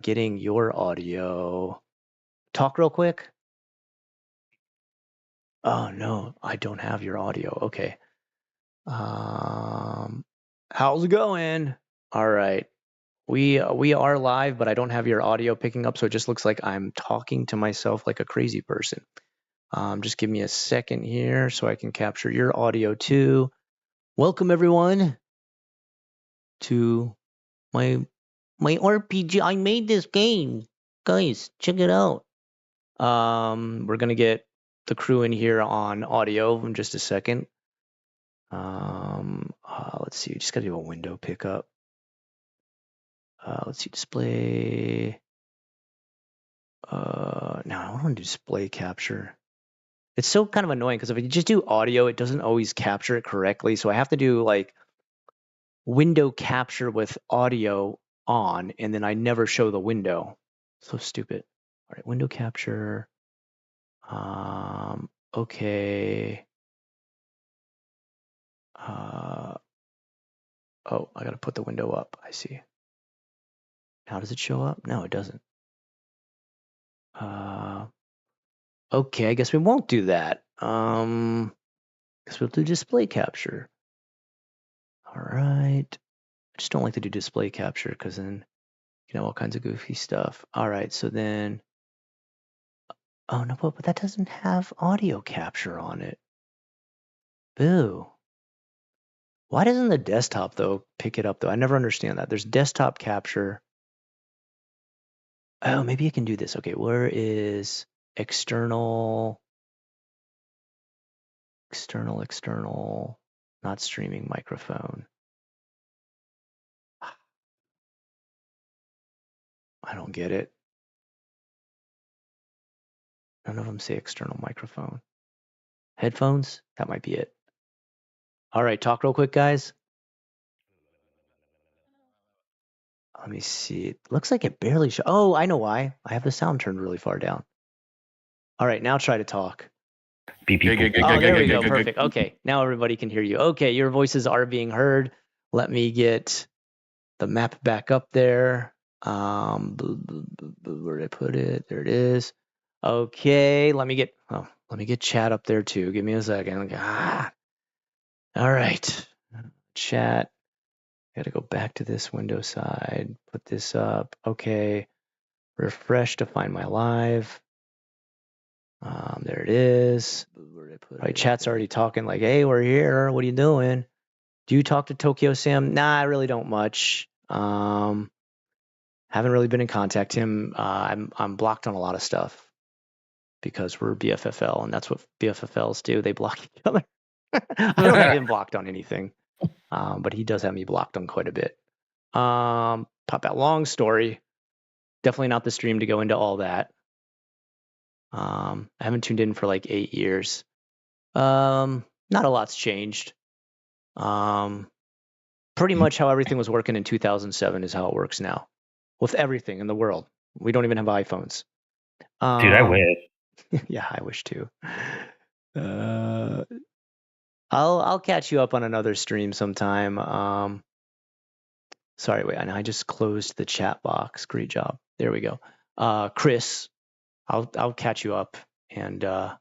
getting your audio. Talk real quick. Oh no, I don't have your audio. Okay. How's it going? All right. We are live, but I don't have your audio picking up, so it just looks like I'm talking to myself like a crazy person. Just give me a second here so I can capture your audio too. Welcome everyone to my RPG. I made this game. Guys, check it out. We're gonna get the crew in here on audio in just a second. Let's see. We just gotta do a window pickup. Let's see, display. Now I want to do display capture. It's so kind of annoying because if you just do audio, it doesn't always capture it correctly. So I have to do like window capture with audio on, and then I never show the window. So stupid. All right, window capture. Okay. Oh, I gotta put the window up. I see. How does it show up? No, it doesn't. Okay, I guess we won't do that. Guess we'll do display capture. All right. I just don't like to do display capture because then, all kinds of goofy stuff. All right, so then, oh no, but that doesn't have audio capture on it. Boo. Why doesn't the desktop though pick it up though? I never understand that. There's desktop capture. Oh, maybe I can do this. Okay, where is external, not streaming microphone? I don't get it. None of them say external microphone. Headphones? That might be it. All right, talk real quick, guys. Let me see. It looks like it barely shows. Oh, I know why. I have the sound turned really far down. All right, now try to talk. Beep, beep, beep. Oh, there we go. Perfect. Okay, now everybody can hear you. Okay, your voices are being heard. Let me get the map back up there. Where did I put it? There it is. Okay, let me get chat up there too. Give me a second. All right, chat. Got to go back to this window side. Put this up. Okay, refresh to find my live. There it is. Right, chat's already talking like, "Hey, we're here. What are you doing? Do you talk to Tokyo Sam?" Nah, I really don't much. Haven't really been in contact with him. I'm blocked on a lot of stuff because we're BFFL, and that's what BFFLs do. They block each other. I don't have him blocked on anything, but he does have me blocked on quite a bit. Pop out. Long story. Definitely not the stream to go into all that. I haven't tuned in for like 8 years. Not a lot's changed. Pretty much how everything was working in 2007 is how it works now, with everything in the world. We don't even have iPhones. Dude, I wish. Yeah, I wish too. I'll catch you up on another stream sometime. Sorry, wait, I just closed the chat box. Great job. There we go. Chris, I'll catch you up and I'll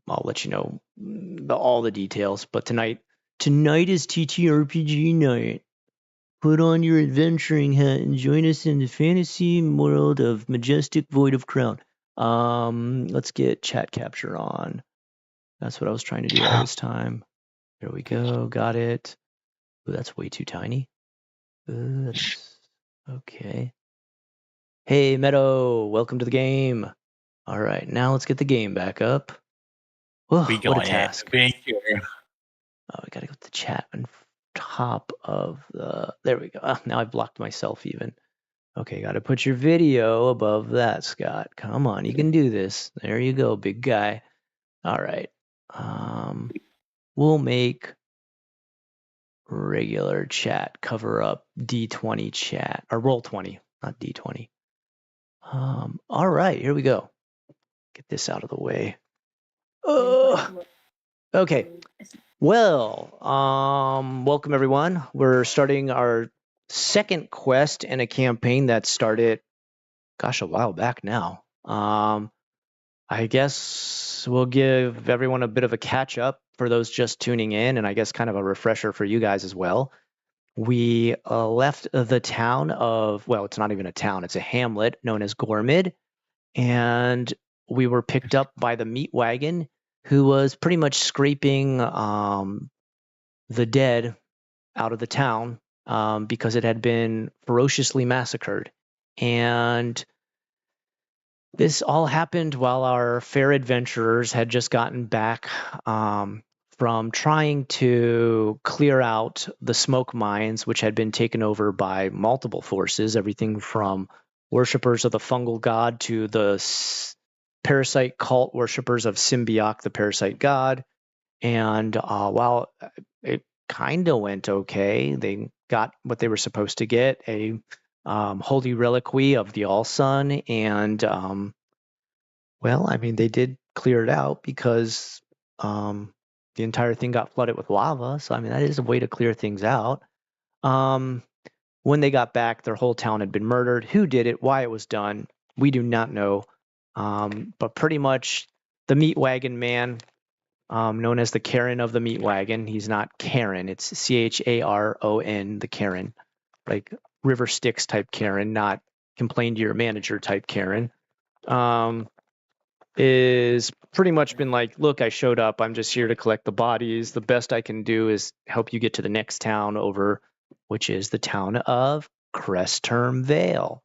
let you know all the details. But tonight is TTRPG night. Put on your adventuring hat and join us in the fantasy world of Majestic Void of Crown. Let's get chat capture on. That's what I was trying to do all this time. There we go. Got it. Ooh, that's way too tiny. Okay. Hey, Meadow. Welcome to the game. All right. Now let's get the game back up. Whoa, what a task. Thank you. Oh, we got to go to the chat on top of the... There we go. Oh, now I've blocked myself even. Okay, got to put your video above that, Scott. Come on, you can do this. There you go, big guy. All right. We'll make regular chat cover up D20 chat, or Roll20, not D20. All right, here we go. Get this out of the way. Okay. Well, welcome everyone. We're starting our second quest in a campaign that started, gosh, a while back now. I guess we'll give everyone a bit of a catch up for those just tuning in, and I guess kind of a refresher for you guys as well. We left the town of, well, it's not even a town, it's a hamlet known as Gormid, and we were picked up by the meat wagon, who was pretty much scraping the dead out of the town because it had been ferociously massacred. And this all happened while our fair adventurers had just gotten back from trying to clear out the smoke mines, which had been taken over by multiple forces, everything from worshippers of the fungal god to the parasite cult worshippers of Symbioc, the parasite god. And while it kind of went okay, they got what they were supposed to get, a holy reliquary of the All Sun, and well, I mean, they did clear it out because the entire thing got flooded with lava. So, I mean, that is a way to clear things out. When they got back, their whole town had been murdered. Who did it? Why it was done? We do not know. But pretty much the meat wagon man, known as the Karen of the meat wagon. He's not Karen. It's Charon, the Karen, like River Styx type Karen, not complain to your manager type Karen. Is pretty much been like, look, I showed up. I'm just here to collect the bodies. The best I can do is help you get to the next town over, which is the town of Crestterm Vale.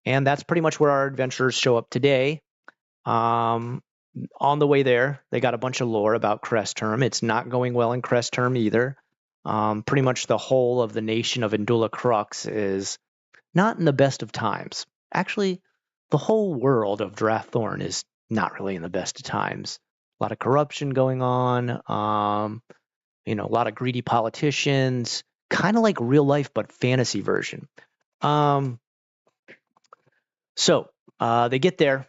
And that's pretty much where our adventurers show up today. On the way there, they got a bunch of lore about Crestterm. It's not going well in Crestterm either. Pretty much the whole of the nation of Indula Crux is not in the best of times. Actually, the whole world of Drathorn is not really in the best of times. A lot of corruption going on, a lot of greedy politicians, kind of like real life, but fantasy version. So they get there,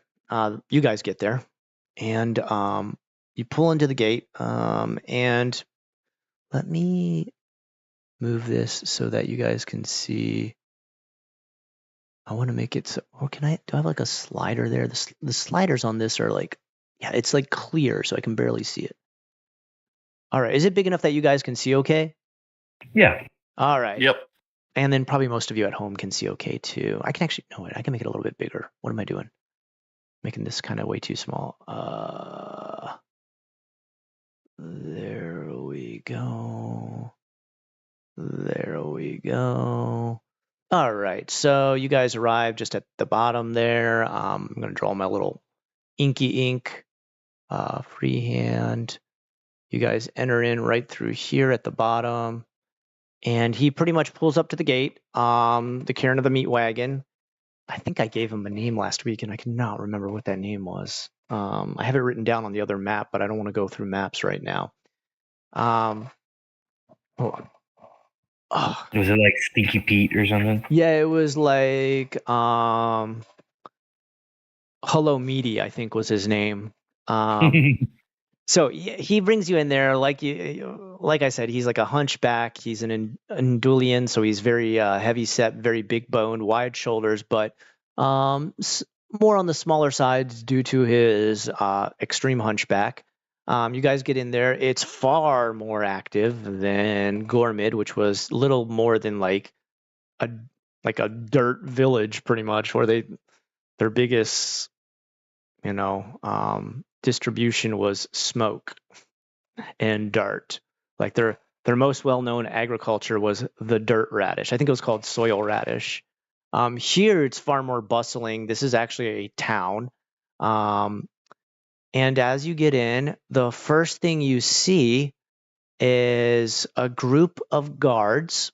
you guys get there, and you pull into the gate, and let me move this so that you guys can see. I want to make it so, or do I have like a slider there? The sliders on this are like, yeah, it's like clear, so I can barely see it. All right. Is it big enough that you guys can see okay? Yeah. All right. Yep. And then probably most of you at home can see okay too. I can actually, no, I can make it a little bit bigger. What am I doing? Making this kind of way too small. There we go. There we go. All right, so you guys arrive just at the bottom there. I'm going to draw my little inky ink freehand. You guys enter in right through here at the bottom, and he pretty much pulls up to the gate. The Karen of the meat wagon. I think I gave him a name last week, and I cannot remember what that name was. I have it written down on the other map, but I don't want to go through maps right now. Hold on. Oh. Was it like Stinky Pete or something? Yeah, it was like Hello Meaty, I think was his name. So he brings you in there, like I said, he's like a hunchback. He's an Andulian, so he's very heavy set, very big boned, wide shoulders, but more on the smaller side due to his extreme hunchback. You guys get in there. It's far more active than Gormid, which was little more than like a dirt village, pretty much, where their biggest, distribution was smoke and dirt. Like their most well-known agriculture was the dirt radish. I think it was called soil radish. Here it's far more bustling. This is actually a town. And as you get in, the first thing you see is a group of guards,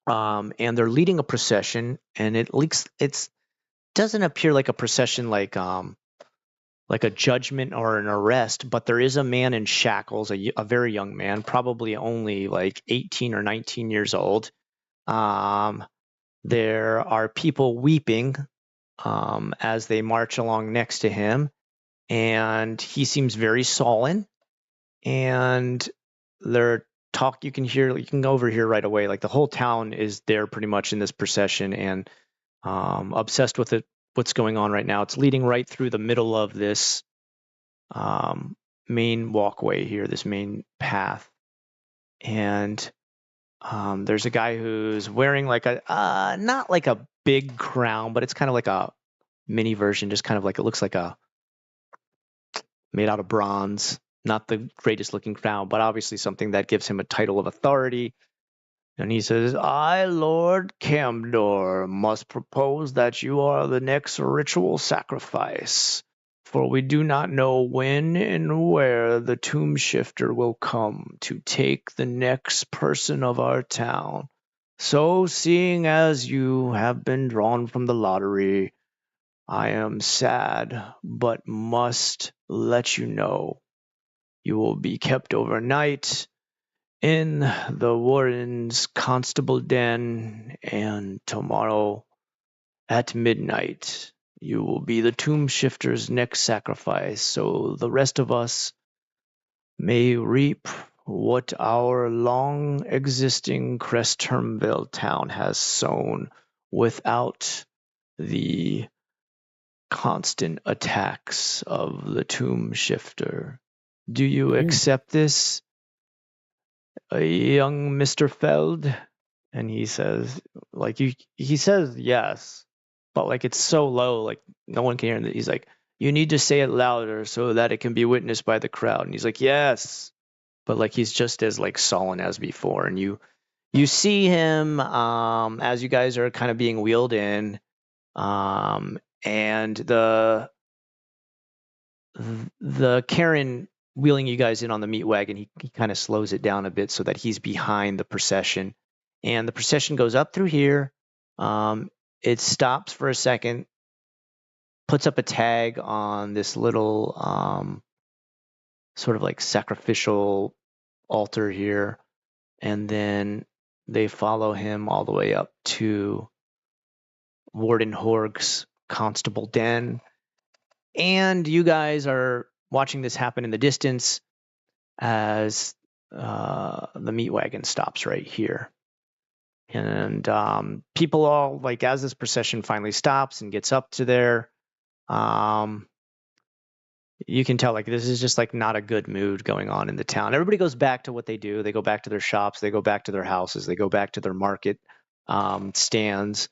and they're leading a procession. And it doesn't appear like a procession like a judgment or an arrest, but there is a man in shackles, a very young man, probably only like 18 or 19 years old. There are people weeping as they march along next to him, and he seems very sullen. And they're talk. You can go over here right away. Like the whole town is there pretty much in this procession and obsessed with it. What's going on right now? It's leading right through the middle of this main walkway here, this main path, and there's a guy who's wearing like a not like a big crown, but it's kind of like a mini version, just kind of like it looks like a made out of bronze. Not the greatest looking crown, but obviously something that gives him a title of authority. And he says, I, Lord Camdor, must propose that you are the next ritual sacrifice, for we do not know when and where the tomb shifter will come to take the next person of our town. So, seeing as you have been drawn from the lottery, I am sad, but must let you know you will be kept overnight in the warden's constable den, and tomorrow at midnight you will be the tomb shifter's next sacrifice, so the rest of us may reap what our long existing Cresthermville town has sown without the constant attacks of the tomb shifter. Do you accept this, young Mr. Feld? And he says, like, he says yes, but like it's so low, like no one can hear it. He's like, you need to say it louder so that it can be witnessed by the crowd. And he's like, yes, but like he's just as like sullen as before. And you see him as you guys are kind of being wheeled in, and the Karen wheeling you guys in on the meat wagon, he kind of slows it down a bit so that he's behind the procession. And the procession goes up through here. It stops for a second, puts up a tag on this little sort of like sacrificial altar here. And then they follow him all the way up to Warden Horg's constable den. And you guys are watching this happen in the distance as the meat wagon stops right here. And people all, like, as this procession finally stops and gets up to there, you can tell, like, this is just, like, not a good mood going on in the town. Everybody goes back to what they do. They go back to their shops. They go back to their houses. They go back to their market stands.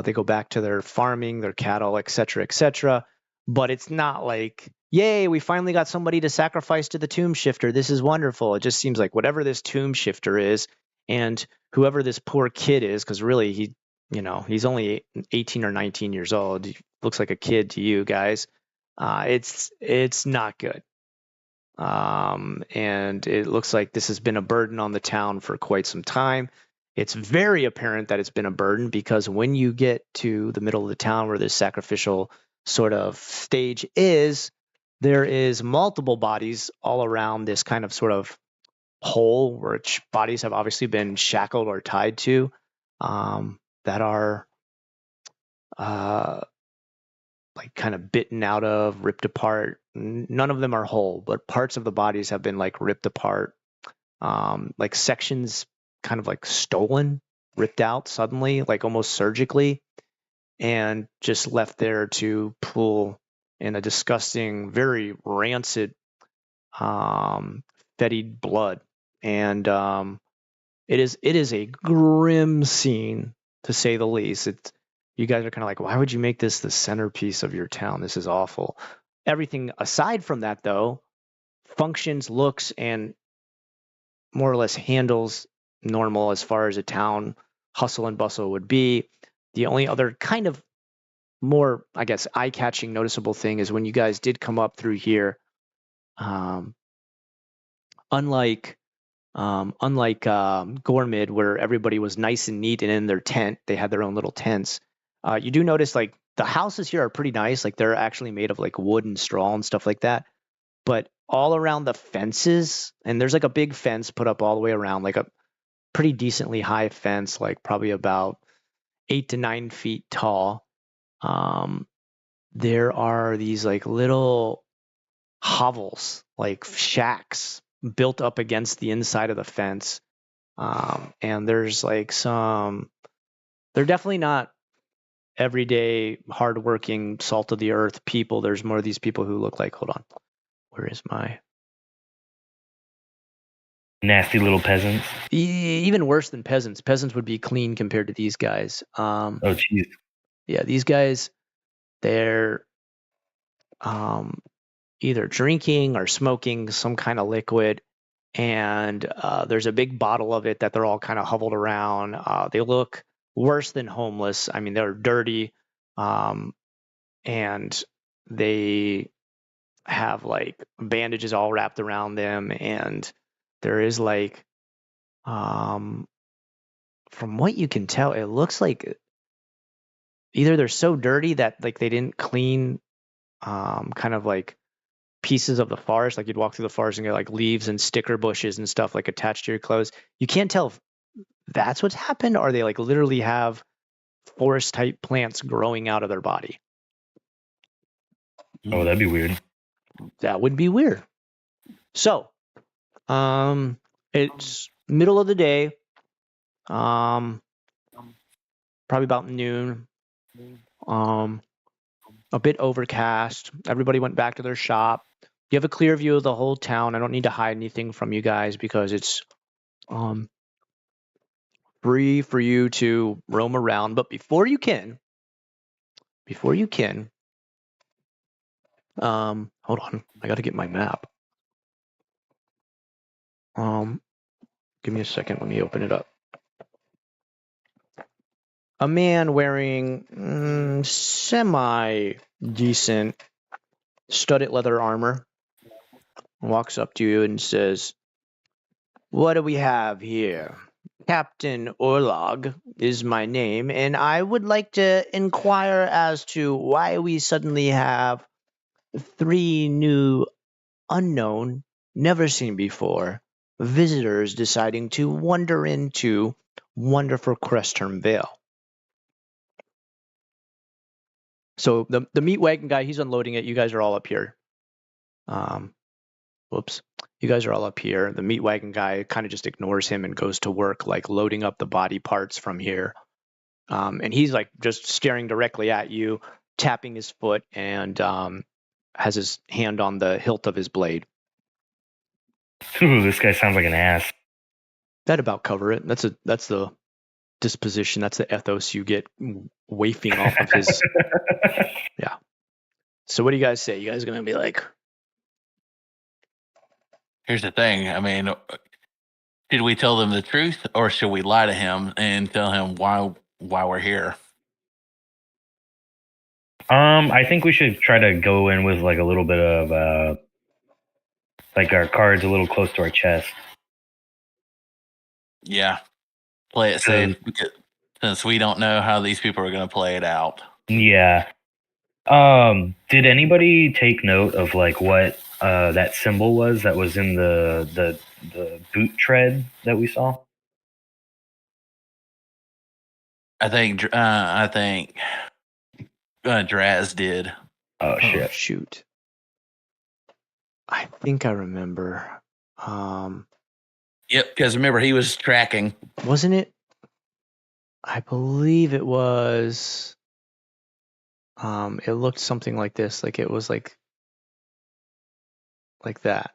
They go back to their farming, their cattle, et cetera, but it's not like, yay, we finally got somebody to sacrifice to the tomb shifter. This is wonderful. It just seems like whatever this tomb shifter is and whoever this poor kid is, because really he's only 18 or 19 years old. He looks like a kid to you guys. It's not good. And it looks like this has been a burden on the town for quite some time. It's very apparent that it's been a burden because when you get to the middle of the town where this sacrificial sort of stage is, there is multiple bodies all around this kind of sort of hole, which bodies have obviously been shackled or tied to, that are like kind of bitten out of, ripped apart. None of them are whole, but parts of the bodies have been like ripped apart, like sections kind of like stolen, ripped out suddenly, like almost surgically, and just left there to pool in a disgusting, very rancid, fetid blood. And it is a grim scene, to say the least. You guys are kind of like, why would you make this the centerpiece of your town? This is awful. Everything aside from that, though, functions, looks, and more or less handles normal as far as a town hustle and bustle would be. The only other kind of more, I guess, eye-catching, noticeable thing is when you guys did come up through here, unlike Gormid, where everybody was nice and neat and in their tent, they had their own little tents. You do notice like the houses here are pretty nice. Like they're actually made of like wood and straw and stuff like that. But all around the fences, and there's like a big fence put up all the way around, like a pretty decently high fence, like probably about 8 to 9 feet tall. There are these like little hovels, like shacks, built up against the inside of the fence. And there's like they're definitely not everyday, hardworking, salt of the earth people. There's more of these people who look like, hold on, where is my nasty little peasants? Even worse than peasants. Peasants would be clean compared to these guys. Oh, jeez. Yeah, these guys, they're either drinking or smoking some kind of liquid, and there's a big bottle of it that they're all kind of huddled around. They look worse than homeless. I mean, they're dirty, and they have like bandages all wrapped around them, and there is like, from what you can tell, it looks like either they're so dirty that like they didn't clean, kind of like pieces of the forest. Like you'd walk through the forest and get like leaves and sticker bushes and stuff like attached to your clothes. You can't tell if that's what's happened, or they like literally have forest type plants growing out of their body. Oh, that'd be weird. That would be weird. So, it's middle of the day, probably about noon, a bit overcast. Everybody went back to their shop. You have a clear view of the whole town. I don't need to hide anything from you guys because it's free for you to roam around. But before you can, hold on, I got to get my map. Give me a second. Let me open it up. A man wearing semi-decent studded leather armor walks up to you and says, "What do we have here? Captain Orlog is my name, and I would like to inquire as to why we suddenly have 3 new, unknown, never seen before visitors deciding to wander into wonderful Crestterm Vale." So the meat wagon guy, he's unloading it. You guys are all up here. Whoops. You guys are all up here. The meat wagon guy kind of just ignores him and goes to work, like loading up the body parts from here. And he's like just staring directly at you, tapping his foot, and has his hand on the hilt of his blade. Ooh, this guy sounds like an ass. That'd about cover it. That's the disposition. That's the ethos you get wafting off of his. Yeah. So what do you guys say? You guys are gonna be like? Here's the thing. I mean, should we tell them the truth, or should we lie to him and tell him why we're here? I think we should try to go in with like a little bit of like our cards a little close to our chest. Yeah, play it safe because, since we don't know how these people are going to play it out. Yeah. Did anybody take note of like what that symbol was that was in the boot tread that we saw? I think Draz did. Oh shit! Oh, shoot. I think I remember. Yep, because remember he was tracking. Wasn't it? I believe it was. It looked something like this. Like it was like that.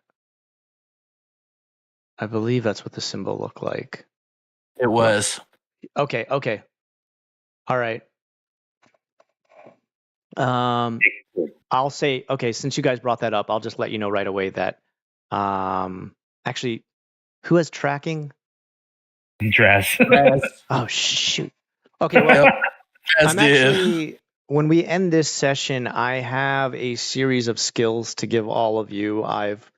I believe that's what the symbol looked like. It was. Okay. All right. I'll say, okay, since you guys brought that up, I'll just let you know right away that actually, who has tracking? Draz. Oh shoot. Okay, well, I'm actually, when we end this session, I have a series of skills to give all of you. I've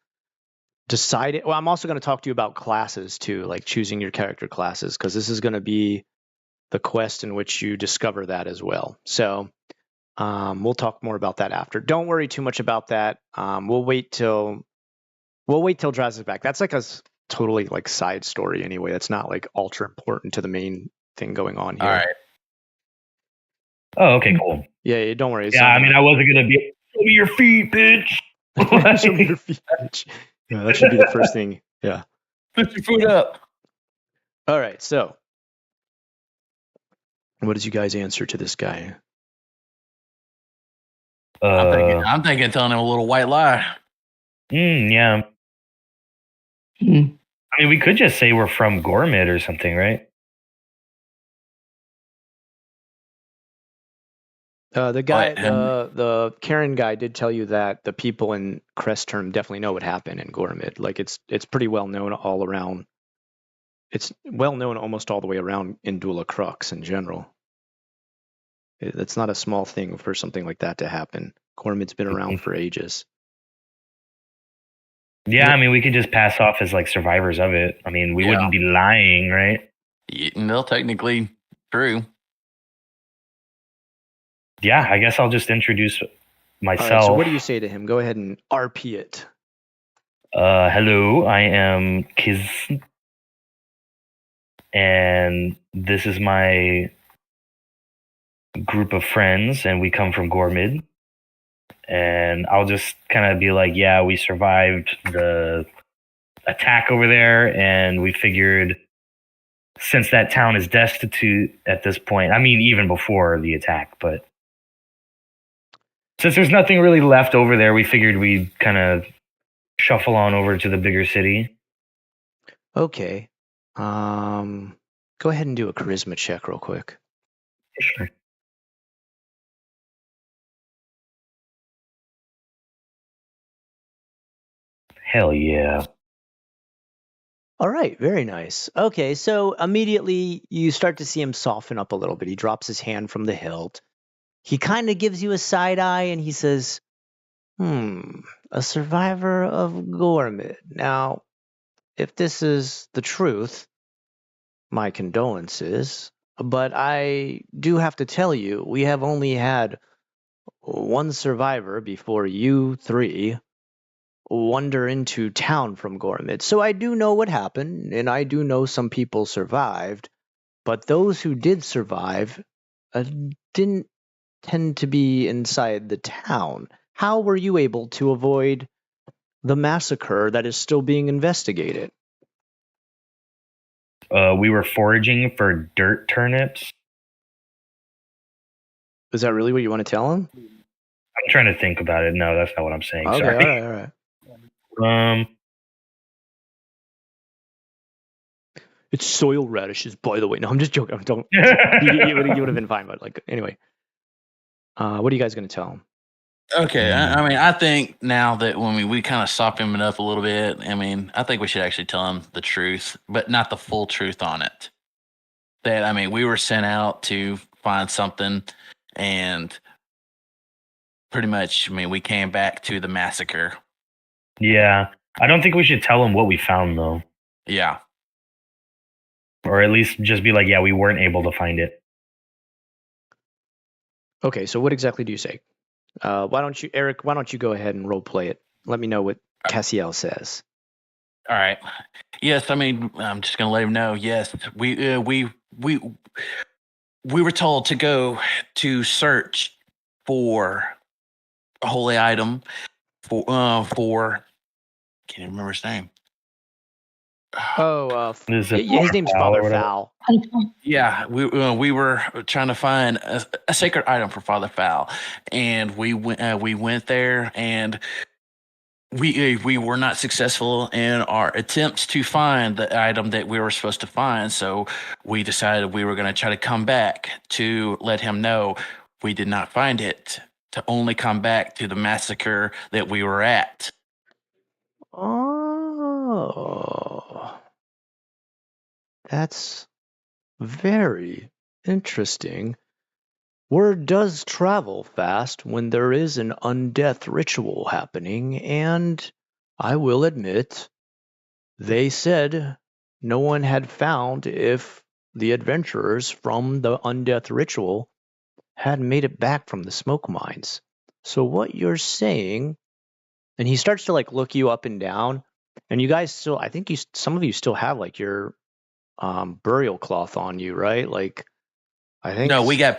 decided, well, I'm also going to talk to you about classes too, like choosing your character classes, because this is going to be the quest in which you discover that as well. So we'll talk more about that after. Don't worry too much about that. We'll wait till Draz is back. That's like a totally like side story anyway. That's not like ultra important to the main thing going on here. All right. Oh, okay, cool. Yeah, don't worry. Yeah, I mean, I wasn't gonna be. Show me your feet, bitch. Show me your feet, bitch. Yeah, that should be the first thing. Yeah. Put your foot up. All right. So, what did you guys answer to this guy? I'm thinking telling him a little white lie. Yeah. I mean, we could just say we're from Gormit or something, right? The guy, What? the Karen guy, did tell you that the people in Crestterm definitely know what happened in Gormit. Like it's pretty well known all around. It's well known almost all the way around in Dula Crux in general. It's not a small thing for something like that to happen. Gormit's been around for ages. Yeah, I mean, we could just pass off as like survivors of it. I mean, we wouldn't be lying, right? No, technically true. Yeah, I guess I'll just introduce myself. All right, so what do you say to him? Go ahead and RP it. Hello, I am Kiz, and this is my group of friends, and we come from Gormid. And I'll just kind of be like, yeah, we survived the attack over there, and we figured since that town is destitute at this point, I mean, even before the attack, but since there's nothing really left over there, we figured we'd kind of shuffle on over to the bigger city. Okay. Go ahead and do a charisma check real quick. Sure. Hell yeah. All right, very nice. Okay, so immediately you start to see him soften up a little bit. He drops his hand from the hilt. He kind of gives you a side eye and he says, a survivor of Gormit. Now, if this is the truth, my condolences. But I do have to tell you, we have only had one survivor before you three wander into town from Gormit. So I do know what happened, and I do know some people survived. But those who did survive didn't tend to be inside the town. How were you able to avoid the massacre that is still being investigated? We were foraging for dirt turnips. Is that really what you want to tell him? I'm trying to think about it. No, that's not what I'm saying. Okay, Sorry. all right. It's soil radishes, by the way. No, I'm just joking. Don't. you would have been fine, but like anyway. What are you guys going to tell him? Okay, I mean, I think now that when we kind of soften him up a little bit, I mean, I think we should actually tell him the truth, but not the full truth on it. That, I mean, we were sent out to find something, and pretty much, I mean, we came back to the massacre. Yeah, I don't think we should tell him what we found, though. Yeah. Or at least just be like, yeah, we weren't able to find it. Okay, so what exactly do you say? Why don't you, Eric? Why don't you go ahead and role play it? Let me know what Cassiel says. All right. Yes, I mean, I'm just gonna let him know. Yes, we were told to go to search for a holy item for can't even remember his name. His name's Father Fowl. Yeah, we were trying to find a sacred item for Father Fowl, and we went there, and we were not successful in our attempts to find the item that we were supposed to find. So we decided we were going to try to come back to let him know we did not find it, to only come back to the massacre that we were at. Oh, that's very interesting. Word does travel fast when there is an undeath ritual happening, and I will admit, they said no one had found if the adventurers from the undeath ritual had made it back from the smoke mines. So what you're saying, and he starts to like look you up and down, and you guys still, I think some of you still have like your burial cloth on you, right? Like, I think no, we got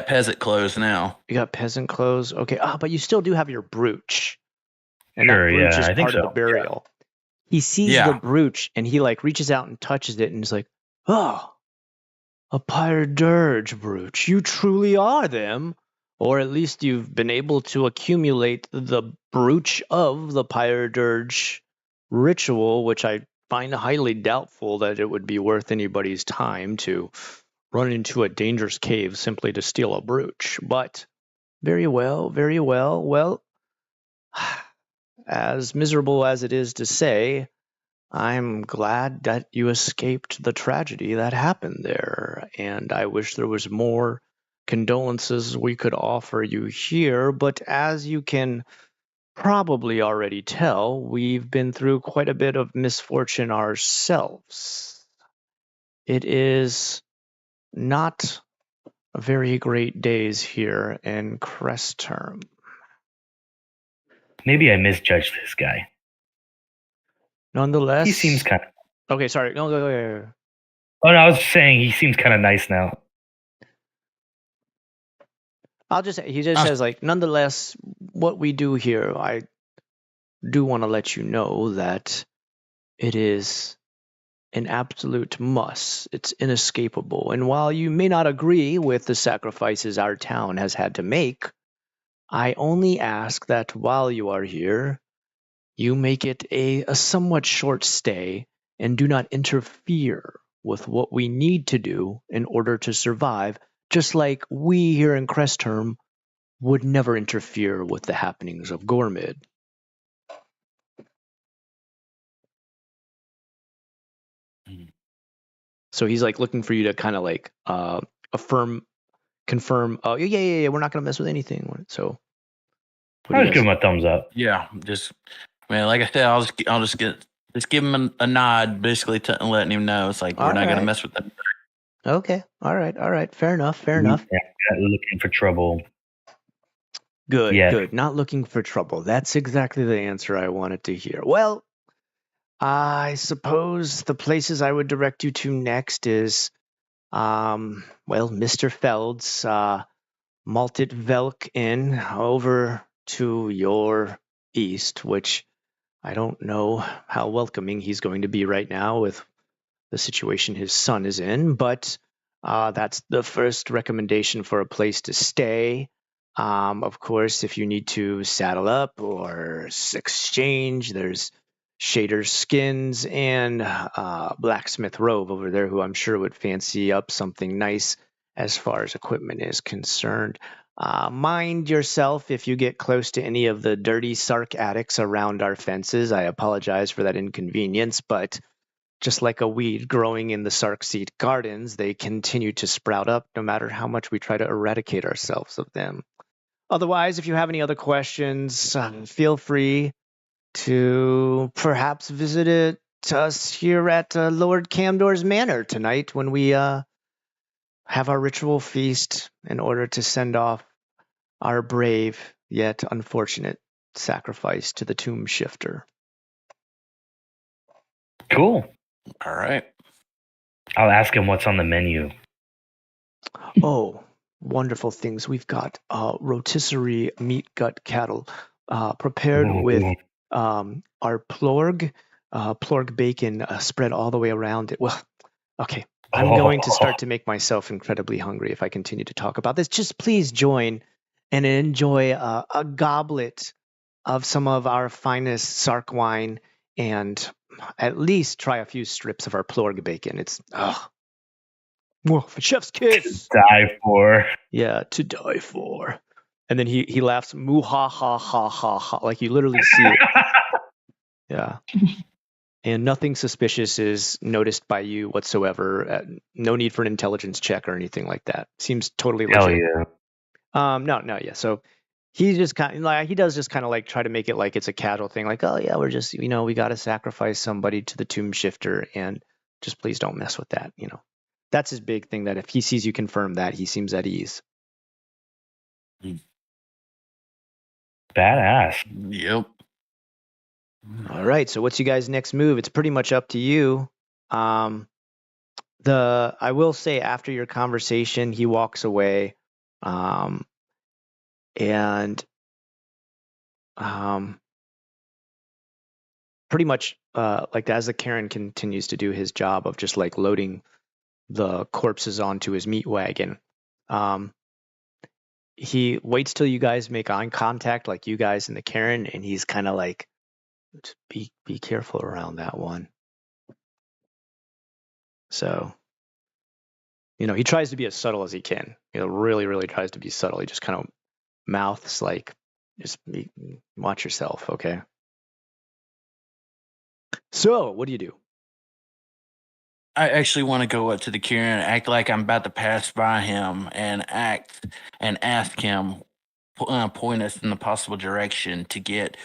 peasant clothes now. You got peasant clothes, okay. But you still do have your brooch, and Sure, that brooch yeah, is I think part of the so, burial. He sees the brooch and he like reaches out and touches it and is like, "Oh, a pirate dirge brooch. You truly are them. Or at least you've been able to accumulate the brooch of the pirate dirge ritual, which I find highly doubtful that it would be worth anybody's time to run into a dangerous cave simply to steal a brooch. But very well, very well. Well, as miserable as it is to say, I'm glad that you escaped the tragedy that happened there, and I wish there was more condolences we could offer you here, but as you can probably already tell, we've been through quite a bit of misfortune ourselves. It is not very great days here in Crest Term. Maybe I misjudged this guy. Nonetheless, He seems kind of... Okay, sorry. No, go. Oh, no, I was saying he seems kind of nice now. He just says, like, nonetheless, what we do here, I do want to let you know that it is an absolute must. It's inescapable. And while you may not agree with the sacrifices our town has had to make, I only ask that while you are here, you make it a somewhat short stay and do not interfere with what we need to do in order to survive, just like we here in Crest Term would never interfere with the happenings of Gormid. So he's like looking for you to kind of like confirm. Oh yeah, we're not gonna mess with anything. So I'll just give him a thumbs up. Yeah, like I said, I'll just give him a nod, basically letting him know it's like we're not gonna mess with them. Okay, all right. Fair enough. Yeah, not looking for trouble. Good. Not looking for trouble. That's exactly the answer I wanted to hear. Well, I suppose the places I would direct you to next is, Mr. Feld's Malted Velk Inn over to your east, which I don't know how welcoming he's going to be right now with the situation his son is in, but that's the first recommendation for a place to stay. Of course, if you need to saddle up or exchange, there's Shader's Skins and Blacksmith Rove over there, who I'm sure would fancy up something nice as far as equipment is concerned. Mind yourself if you get close to any of the dirty Sark addicts around our fences. I apologize for that inconvenience, but just like a weed growing in the Sarkseed gardens, they continue to sprout up no matter how much we try to eradicate ourselves of them. Otherwise, if you have any other questions, feel free to perhaps visit us here at Lord Camdor's Manor tonight when we have our ritual feast in order to send off our brave yet unfortunate sacrifice to the tomb shifter. Cool. All right. I'll ask him what's on the menu. Oh, wonderful things. We've got rotisserie meat gut cattle prepared with our plorg bacon spread all the way around it. Well, okay. I'm going to start to make myself incredibly hungry if I continue to talk about this. Just please join and enjoy a goblet of some of our finest Sark wine and at least try a few strips of our plorg bacon. It's chef's kiss. To die for. Yeah, to die for. And then he laughs, moo ha ha ha ha ha, like you literally see it. Yeah. And nothing suspicious is noticed by you whatsoever. No need for an intelligence check or anything like that. Seems totally legit. Hell yeah. No, yeah. So he just kind of like like try to make it like it's a casual thing, like, oh yeah, we're just we got to sacrifice somebody to the tomb shifter, and just please don't mess with that. That's his big thing. That if he sees you confirm that, he seems at ease. Badass. Yep. All right. So what's you guys' next move? It's pretty much up to you. I will say after your conversation, he walks away, and pretty much like as the Karen continues to do his job of just like loading the corpses onto his meat wagon, he waits till you guys make eye contact, like you guys and the Karen, and he's kind of like, just be careful around that one. So, he tries to be as subtle as he can. Really, really tries to be subtle. He just kind of mouths like, just watch yourself, okay? So, what do you do? I actually want to go up to the Kieran and act like I'm about to pass by him and ask him, point us in the possible direction to get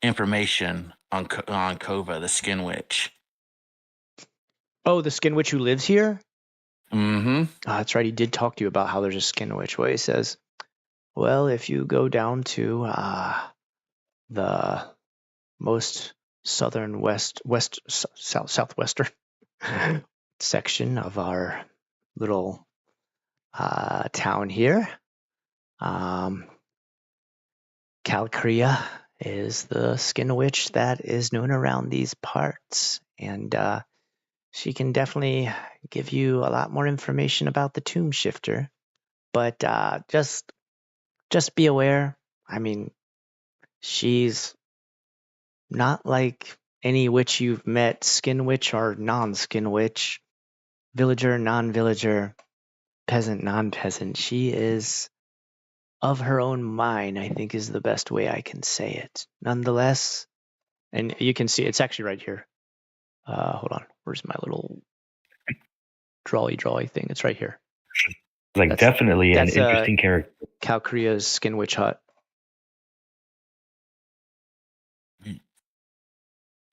information on Kova, the Skin Witch. Oh, the Skin Witch who lives here? Mm-hmm. Oh, that's right. He did talk to you about how there's a Skin Witch. Well, he says, well, if you go down to the most southern southwestern section of our little town here, Calcria is the Skin Witch that is known around these parts, and she can definitely give you a lot more information about the Tomb Shifter. But just be aware. I mean, she's not like any witch you've met, Skin Witch or non-Skin Witch, villager, non-villager, peasant, non-peasant. She is of her own mind, I think is the best way I can say it. Nonetheless, and you can see, it's actually right here. Hold on, where's my little drawy thing? It's right here. Like, definitely an interesting character. Calcria's Skin Witch hut.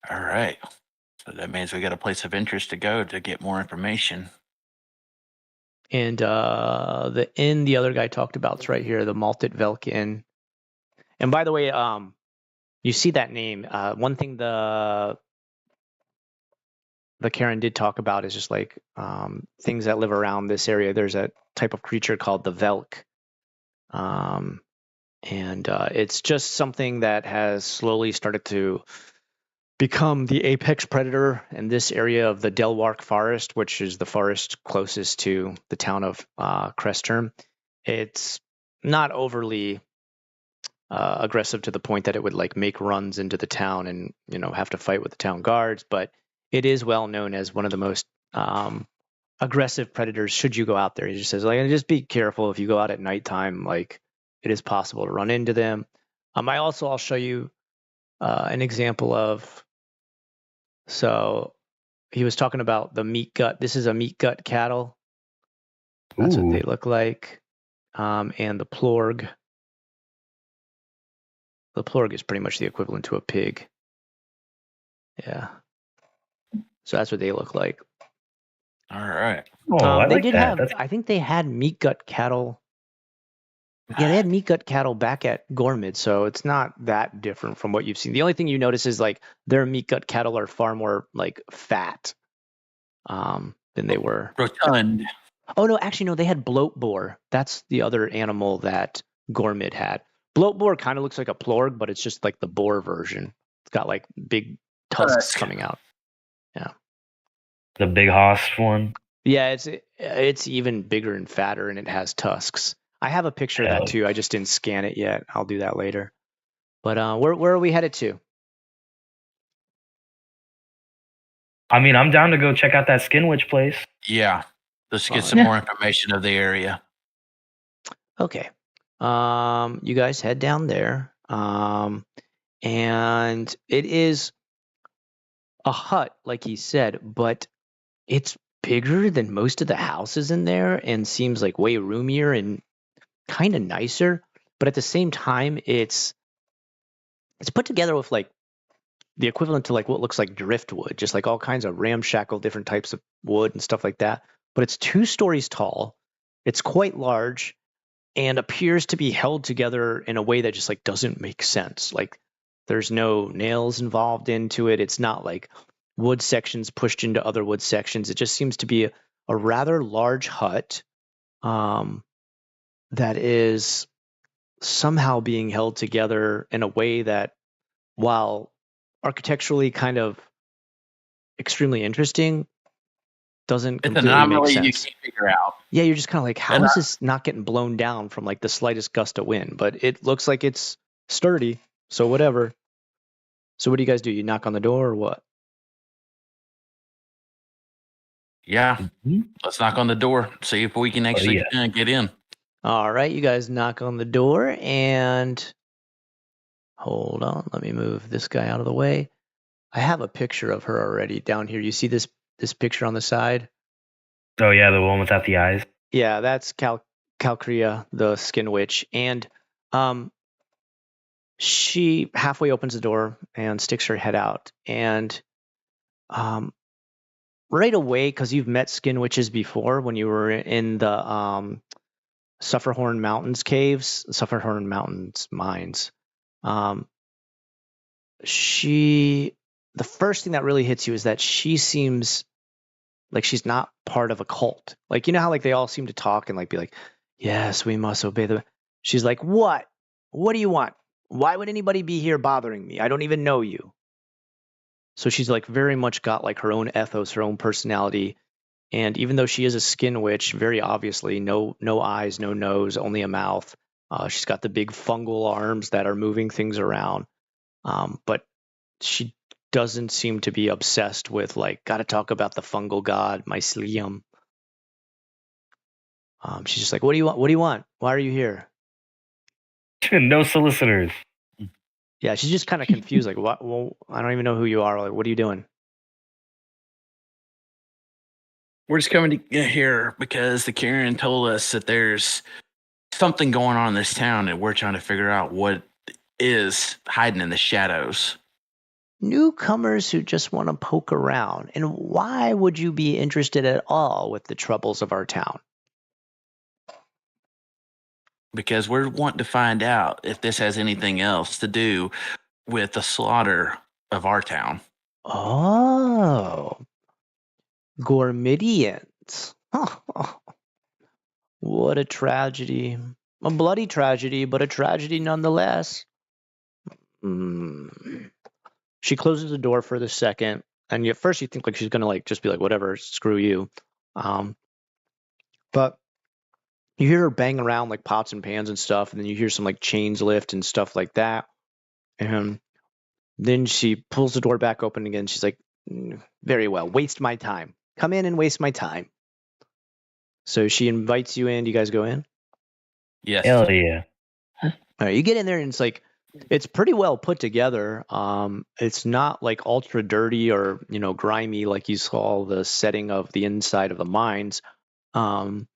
All right. So that means we got a place of interest to go to get more information. And the inn the other guy talked about is right here, the Malted Velk Inn. And by the way, you see that name. One thing the Karen did talk about is just like things that live around this area. There's a type of creature called the Velk. And it's just something that has slowly started to become the apex predator in this area of the Delwark Forest, which is the forest closest to the town of Crestterm. It's not overly aggressive to the point that it would like make runs into the town and have to fight with the town guards, but it is well known as one of the most aggressive predators should you go out there. He just says, like, just be careful if you go out at nighttime, like it is possible to run into them. I'll show you an example of, so he was talking about the meat gut. This is a meat gut cattle. That's what they look like. And the plorg. The plorg is pretty much the equivalent to a pig. Yeah. So that's what they look like. All right. They did have, I think they had meat gut cattle. Yeah, they had meat gut cattle back at Gormid, so it's not that different from what you've seen. The only thing you notice is like their meat gut cattle are far more like fat than they were. Rotund. Oh no, actually no, they had bloat boar. That's the other animal that Gormid had. Bloat boar kind of looks like a plorg, but it's just like the boar version. It's got like big tusks coming out. Yeah. The big hoss one. Yeah, it's even bigger and fatter, and it has tusks. I have a picture of that too. I just didn't scan it yet. I'll do that later. But where are we headed to? I mean, I'm down to go check out that Skin Witch place. Yeah. Let's get some more information of the area. Okay. You guys head down there. And it is a hut, like he said, but it's bigger than most of the houses in there and seems like way roomier and kind of nicer. But at the same time, it's put together with like the equivalent to like what looks like driftwood, just like all kinds of ramshackle different types of wood and stuff like that. But it's 2 stories tall. It's quite large and appears to be held together in a way that just like doesn't make sense. Like there's no nails involved into it. It's not like wood sections pushed into other wood sections. It just seems to be a rather large hut that is somehow being held together in a way that, while architecturally kind of extremely interesting. Doesn't It's an completely make anomaly you sense. can't figure out. Yeah, you're just kind of like, how And is this not getting blown down from like the slightest gust of wind? But it looks like it's sturdy, so whatever. So what do you guys do? You knock on the door or what? yeah, Mhm. let's knock on the door, see if we can actually get in. All right, you guys knock on the door and hold on, let me move this guy out of the way. I have a picture of her already down here. You see this picture on the side? Oh yeah, the one without the eyes. Yeah, that's Calcrea, the skin witch, and she halfway opens the door and sticks her head out, and right away, because you've met skin witches before when you were in the Sufferhorn Mountains caves, Sufferhorn Mountains mines. The first thing that really hits you is that she seems like she's not part of a cult. Like, you know how like they all seem to talk and like be like, yes, we must obey the. She's like, what? What do you want? Why would anybody be here bothering me? I don't even know you. So she's like very much got like her own ethos, her own personality. And even though she is a skin witch, very obviously, no eyes, no nose, only a mouth. She's got the big fungal arms that are moving things around. But she doesn't seem to be obsessed with like, gotta talk about the fungal god, mycelium. She's just like, what do you want? What do you want? Why are you here? No solicitors. Yeah, she's just kind of confused. Like, what? Well, I don't even know who you are. Like, what are you doing? We're just coming to here because the Karen told us that there's something going on in this town, and we're trying to figure out what is hiding in the shadows. Newcomers who just want to poke around. And why would you be interested at all with the troubles of our town? Because we're wanting to find out if this has anything else to do with the slaughter of our town. Oh, Gormidians. What a tragedy. A bloody tragedy, but a tragedy nonetheless. She closes the door for the second, and at first you think like she's gonna like just be like, whatever, screw you. But you hear her bang around like pots and pans and stuff, and then you hear some like chains lift and stuff like that. And then she pulls the door back open again. She's like, very well, waste my time. Come in and waste my time. So she invites you in. Do you guys go in? Yes. Hell yeah. All right, you get in there and it's like, it's pretty well put together. It's not like ultra dirty or, grimy like you saw the setting of the inside of the mines. And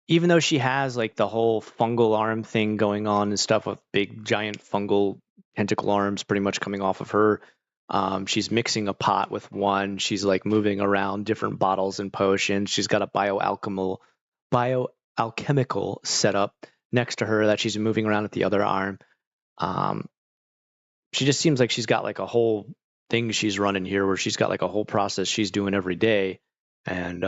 even though she has like the whole fungal arm thing going on and stuff with big giant fungal tentacle arms pretty much coming off of her, she's mixing a pot with one. She's like moving around different bottles and potions. She's got a bioalchemical setup next to her that she's moving around with the other arm. She just seems like she's got like a whole thing she's running here where she's got like a whole process she's doing every day. And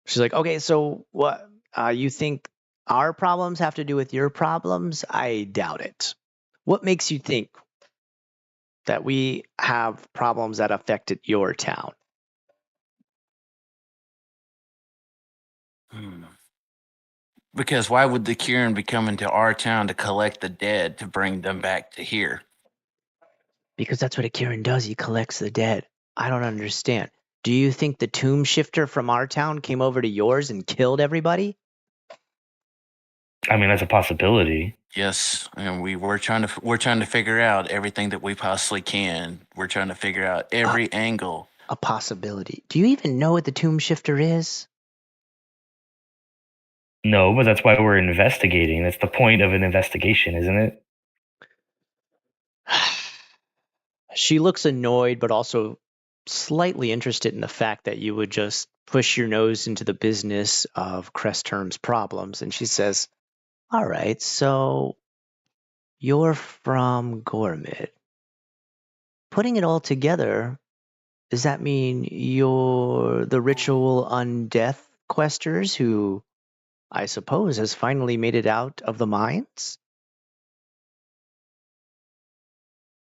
she's like, okay, so what? You think our problems have to do with your problems? I doubt it. What makes you think that we have problems that affected your town? Because why would the Kieran be coming to our town to collect the dead to bring them back to here? Because that's what a Kieran does. He collects the dead. I don't understand. Do you think the tomb shifter from our town came over to yours and killed everybody? I mean, that's a possibility. Yes, and we're trying to figure out everything that we possibly can. We're trying to figure out every angle. A possibility. Do you even know what the tomb shifter is? No, but that's why we're investigating. That's the point of an investigation, isn't it? She looks annoyed, but also slightly interested in the fact that you would just push your nose into the business of Crestterm's problems. And she says, all right, so you're from Gormid. Putting it all together, does that mean you're the ritual undeath questers who, I suppose, has finally made it out of the mines?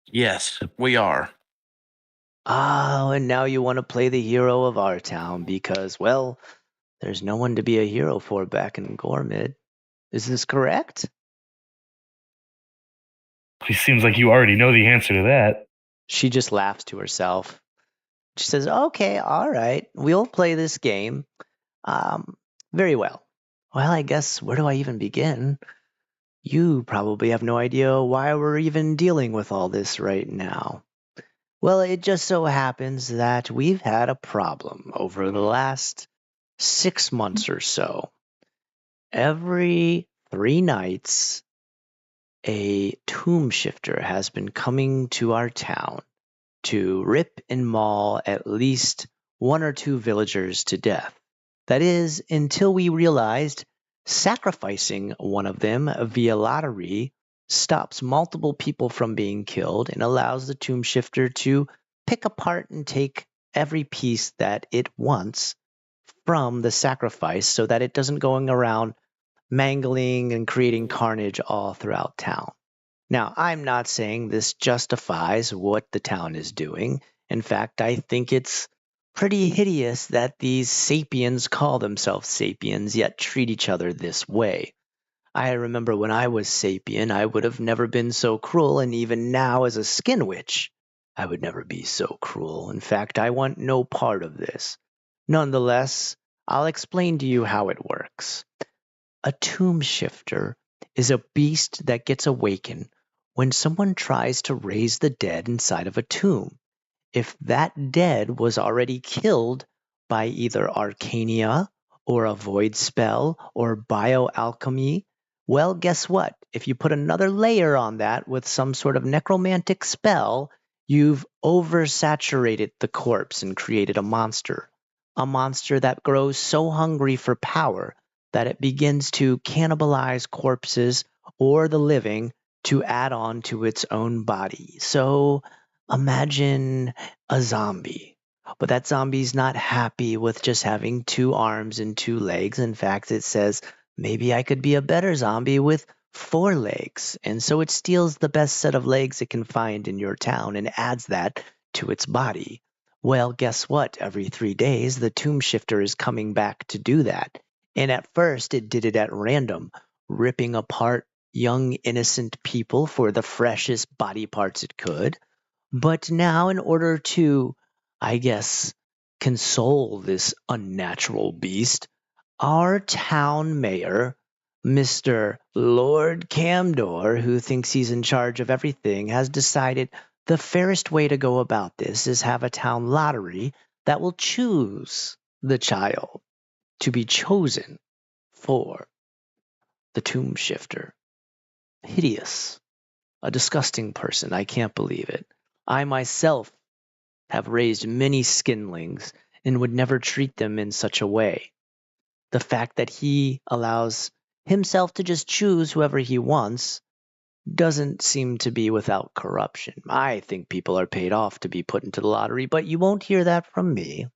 Yes, we are. Oh, and now you want to play the hero of our town because, well, there's no one to be a hero for back in Gormid. Is this correct? It seems like you already know the answer to that. She just laughs to herself. She says, okay, all right, we'll play this game. Very well. Well, I guess where do I even begin? You probably have no idea why we're even dealing with all this right now. Well, it just so happens that we've had a problem over the last 6 months or so. Every 3 nights, a tomb shifter has been coming to our town to rip and maul at least 1 or 2 villagers to death. That is, until we realized sacrificing one of them via lottery stops multiple people from being killed and allows the tomb shifter to pick apart and take every piece that it wants from the sacrifice so that it doesn't going around mangling and creating carnage all throughout town. Now, I'm not saying this justifies what the town is doing. In fact, I think it's pretty hideous that these sapiens call themselves sapiens yet treat each other this way. I remember when I was sapien, I would have never been so cruel, and even now as a skin witch, I would never be so cruel. In fact, I want no part of this. Nonetheless, I'll explain to you how it works. A tomb shifter is a beast that gets awakened when someone tries to raise the dead inside of a tomb. If that dead was already killed by either arcania or a void spell or bioalchemy, well, guess what? If you put another layer on that with some sort of necromantic spell, you've oversaturated the corpse and created a monster. A monster that grows so hungry for power that it begins to cannibalize corpses or the living to add on to its own body. So imagine a zombie. But that zombie's not happy with just having 2 arms and 2 legs. In fact, it says, maybe I could be a better zombie with 4 legs. And so it steals the best set of legs it can find in your town and adds that to its body. Well, guess what? Every 3 days, the tomb shifter is coming back to do that. And at first, it did it at random, ripping apart young, innocent people for the freshest body parts it could. But now, in order to, I guess, console this unnatural beast, our town mayor, Mr. Lord Camdor, who thinks he's in charge of everything, has decided the fairest way to go about this is have a town lottery that will choose the child to be chosen for the tomb shifter. Hideous. A disgusting person. I can't believe it. I myself have raised many skinlings and would never treat them in such a way. The fact that he allows himself to just choose whoever he wants doesn't seem to be without corruption. I think people are paid off to be put into the lottery, but you won't hear that from me.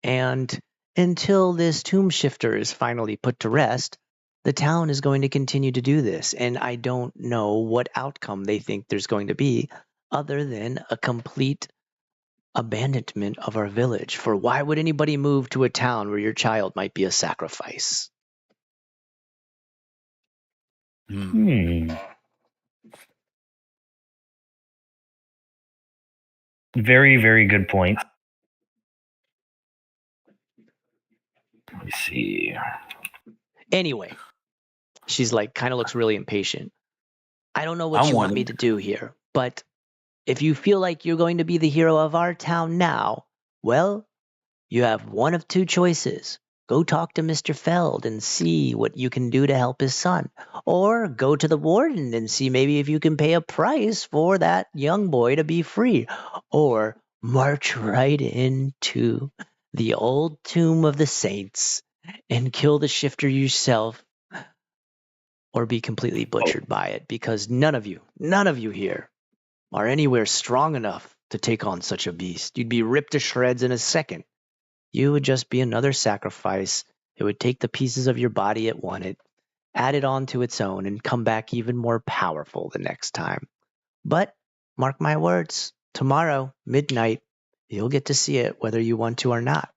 And until this tomb shifter is finally put to rest, the town is going to continue to do this. And I don't know what outcome they think there's going to be other than a complete abandonment of our village. For why would anybody move to a town where your child might be a sacrifice? Very, very good point. Let me see. Anyway, she's like, kind of looks really impatient. I don't know what you want me to do here, but if you feel like you're going to be the hero of our town now, well, you have one of 2 choices. Go talk to Mr. Feld and see what you can do to help his son. Or go to the warden and see maybe if you can pay a price for that young boy to be free. Or march right into the old tomb of the saints and kill the shifter yourself. Or be completely butchered by it, because none of you here are anywhere strong enough to take on such a beast. You'd be ripped to shreds in a second. You would just be another sacrifice. It would take the pieces of your body it wanted, add it on to its own, and come back even more powerful the next time. But Mark my words. Tomorrow, midnight, you'll get to see it whether you want to or not.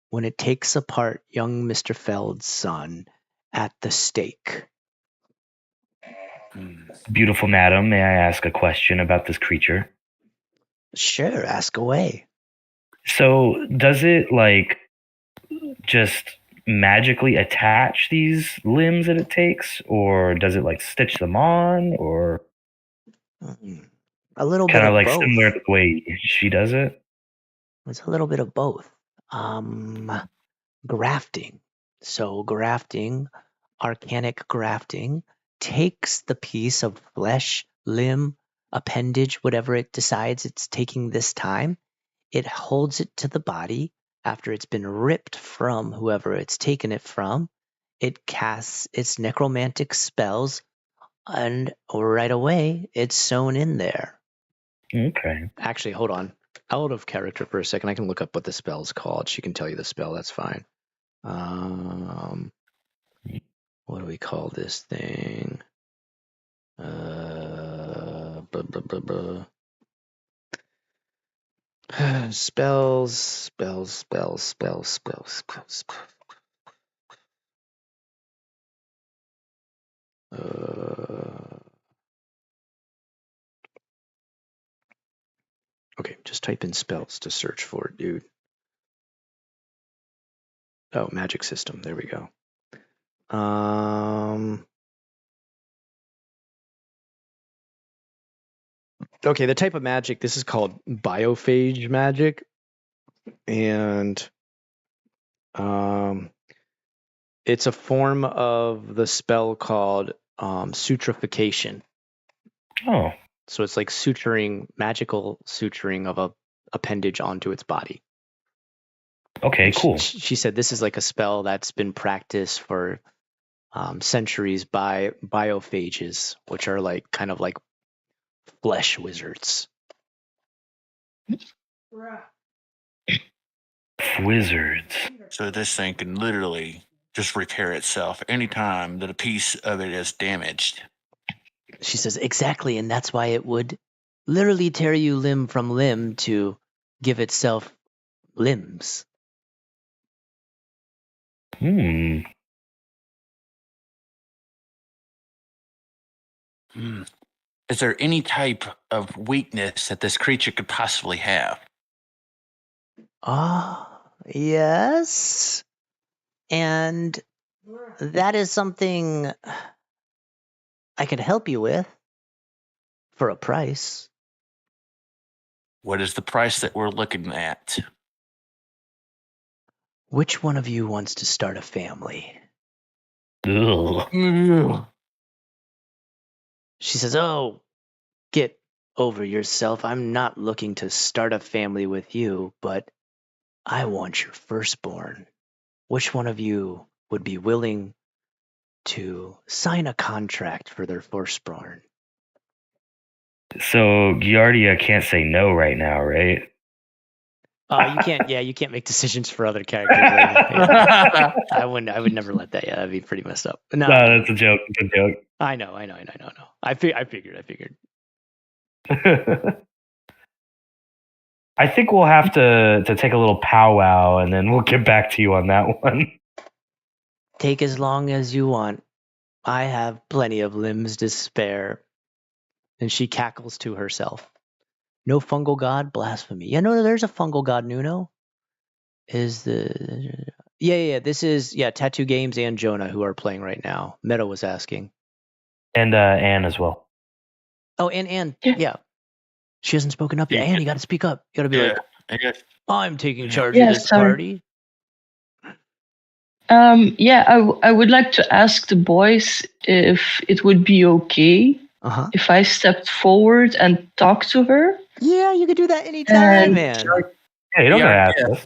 When it takes apart young Mr. Feld's son at the stake. Beautiful madam, may I ask a question about this creature? Sure, ask away. So, does it like just magically attach these limbs that it takes, or does it like stitch them on, or A little bit kind of of like both. similar to the way she does it? It's a little bit of both. Grafting. So grafting, arcanic grafting, takes the piece of flesh, limb, appendage, whatever it decides it's taking this time. It holds it to the body after it's been ripped from whoever it's taken it from. It casts its necromantic spells, and right away it's sewn in there. Okay. Actually, hold on. Out of character for a second. I can look up what the spell's called. She can tell you the spell. That's fine. What do we call this thing? Blah, blah, blah, blah. Spells. Okay, just type in spells to search for it, dude. Oh, magic system. There we go. Okay, the type of magic, this is called biophage magic. And it's a form of the spell called sutrification. Oh. So it's like suturing, magical suturing of a appendage onto its body. Okay, And cool. She said this is like a spell that's been practiced for centuries by biophages, which are like kind of like flesh wizards. Wizards. So this thing can literally just repair itself anytime that a piece of it is damaged. She says, exactly, and that's why it would literally tear you limb from limb to give itself limbs. Hmm. Is there any type of weakness that this creature could possibly have? Yes. And that is something I could help you with for a price. What is the price that we're looking at? Which one of you wants to start a family? Ugh. She says, oh, get over yourself. I'm not looking to start a family with you, but I want your firstborn. Which one of you would be willing to sign a contract for their firstborn? So Giardia can't say no right now, right? You can't. Yeah, you can't make decisions for other characters. Yeah. I would never let that. Yeah, that'd be pretty messed up. No, that's a joke. It's a joke. I know. I figured. I think we'll have to take a little powwow, and then we'll get back to you on that one. Take as long as you want. I have plenty of limbs to spare. And she cackles to herself. No fungal god, blasphemy. Yeah, no, there's a fungal god, Nuno. Is the yeah. This is Tattoo Games and Jonah who are playing right now. Meadow was asking. And Anne as well. Oh, and Anne, yeah. She hasn't spoken up yet. Anne, you got to speak up. You got to be like, I'm taking charge of this party. I would like to ask the boys if it would be okay if I stepped forward and talked to her. Yeah, you could do that anytime, man. Yeah, you don't gotta ask us.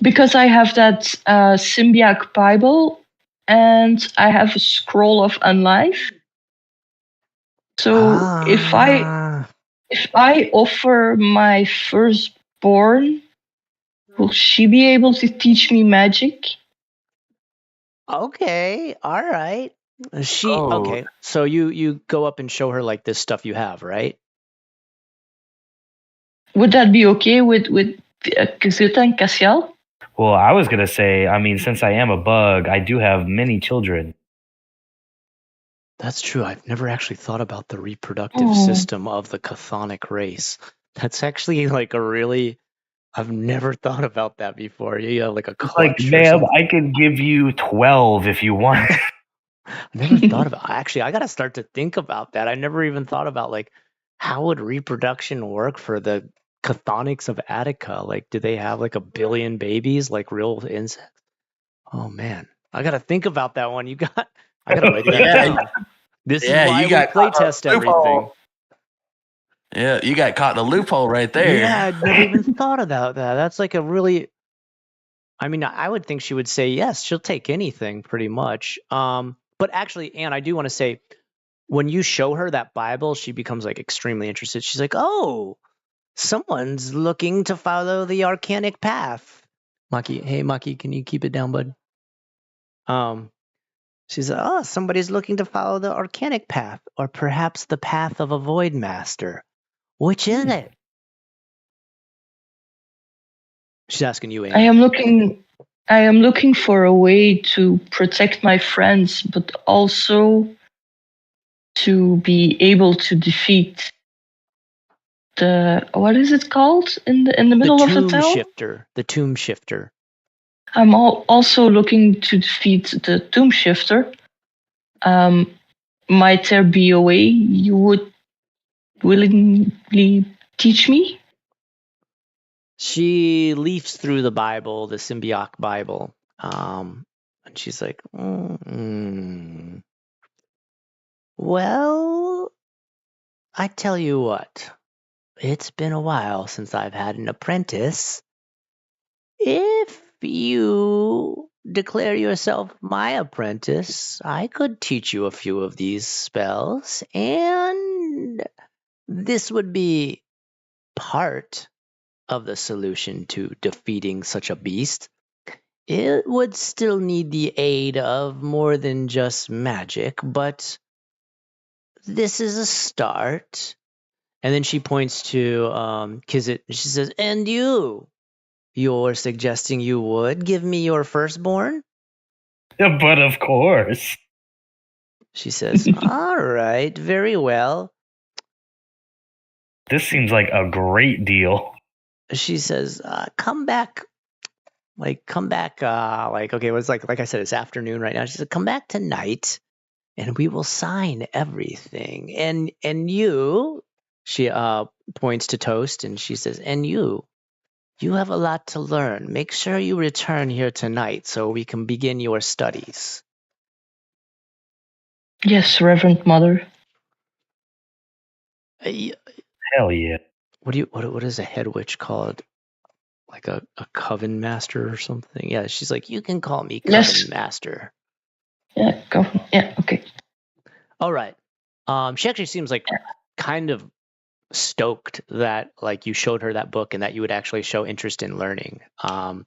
Because I have that Symbiotic Bible and I have a scroll of unlife. So if I offer my firstborn, will she be able to teach me magic? Okay, all right. Okay. So you go up and show her like this stuff you have, right? would that be okay with Kizita and Cassiel? Well, I was going to say, I mean, since I am a bug, I do have many children. That's true. I've never actually thought about the reproductive system of the chthonic race. That's actually like a really... I've never thought about that before. You have like a clutch like, ma'am, I could give you 12 if you want. I never thought about... Actually, I got to start to think about that. I never even thought about like, how would reproduction work for the chthonics of Attica? Like, do they have like 1 billion babies like real insects? Oh man, I got to think about that one. I got to write that down. This is why we playtest everything. Yeah, you got caught in a loophole right there. Yeah, I'd never even thought about that. That's like a really... I mean, I would think she would say yes. She'll take anything pretty much. But actually, Anne, I do want to say, when you show her that Bible, she becomes like extremely interested. She's like, oh, someone's looking to follow the arcanic path. Maki, hey, Maki, can you keep it down, bud? She's like, oh, somebody's looking to follow the arcanic path, or perhaps the path of a void master. Which is it? She's asking you, Anne. I am looking for a way to protect my friends, but also to be able to defeat the... what is it called in the middle of the town? The tomb shifter. I'm also looking to defeat the tomb shifter. Might there be a way you would willingly teach me? She leafs through the Bible, the Symbioc Bible, and she's like, well, I tell you what, it's been a while since I've had an apprentice. If you declare yourself my apprentice, I could teach you a few of these spells, and this would be part of the solution to defeating such a beast. It would still need the aid of more than just magic, but this is a start. And then she points to Kizit. She says, and you're suggesting you would give me your firstborn? But of course. She says, all right, very well. This seems like a great deal. She says, come back. Okay, it's like I said, it's afternoon right now. She said, come back tonight and we will sign everything. And you, she points to Toast and she says, and you have a lot to learn. Make sure you return here tonight so we can begin your studies. Yes, Reverend Mother. Hell yeah. What is a head witch called? Like a coven master or something? Yeah, she's like, you can call me coven master. Yeah, coven. Yeah, okay. All right. She actually seems like kind of stoked that like you showed her that book and that you would actually show interest in learning. All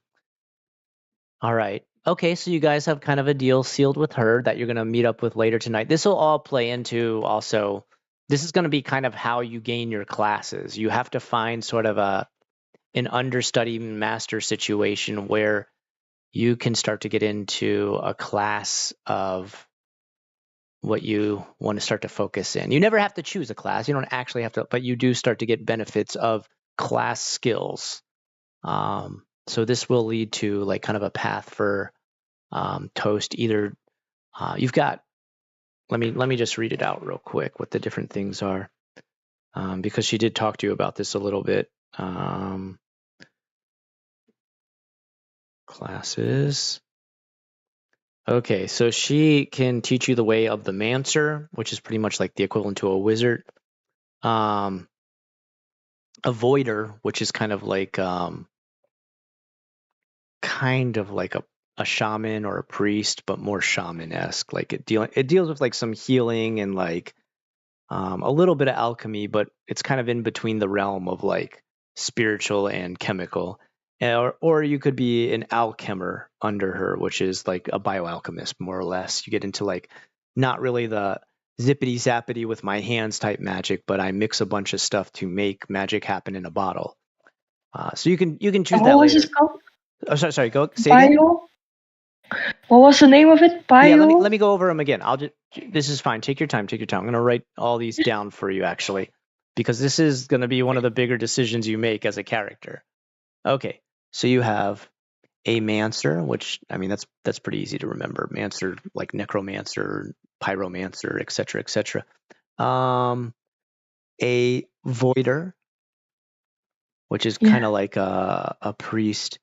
right. Okay, so you guys have kind of a deal sealed with her that you're going to meet up with later tonight. This will all play into also, this is going to be kind of how you gain your classes. You have to find sort of an understudy master situation where you can start to get into a class of what you want to start to focus in. You never have to choose a class. You don't actually have to, but you do start to get benefits of class skills. So this will lead to like kind of a path for Toast. Either you've got, let me just read it out real quick what the different things are, because she did talk to you about this a little bit. Classes. Okay, so she can teach you the way of the Mancer, which is pretty much like the equivalent to a wizard. A Voider, which is kind of like a shaman or a priest, but more shaman-esque. Like it deals with like some healing and like a little bit of alchemy, but it's kind of in between the realm of like spiritual and chemical. Or you could be an alchemer under her, which is like a bioalchemist, more or less. You get into like not really the zippity zappity with my hands type magic, but I mix a bunch of stuff to make magic happen in a bottle. So you can choose What that was later. it called? Oh, sorry. Go say again. Bio? What was the name of it? Bio? Yeah, let me go over them again. This is fine. Take your time. I'm going to write all these down for you actually, because this is going to be one of the bigger decisions you make as a character. Okay, so you have a Mancer, which I mean that's pretty easy to remember. Mancer, like Necromancer, Pyromancer, etc., etc. A Voider, which is kind of like a priest.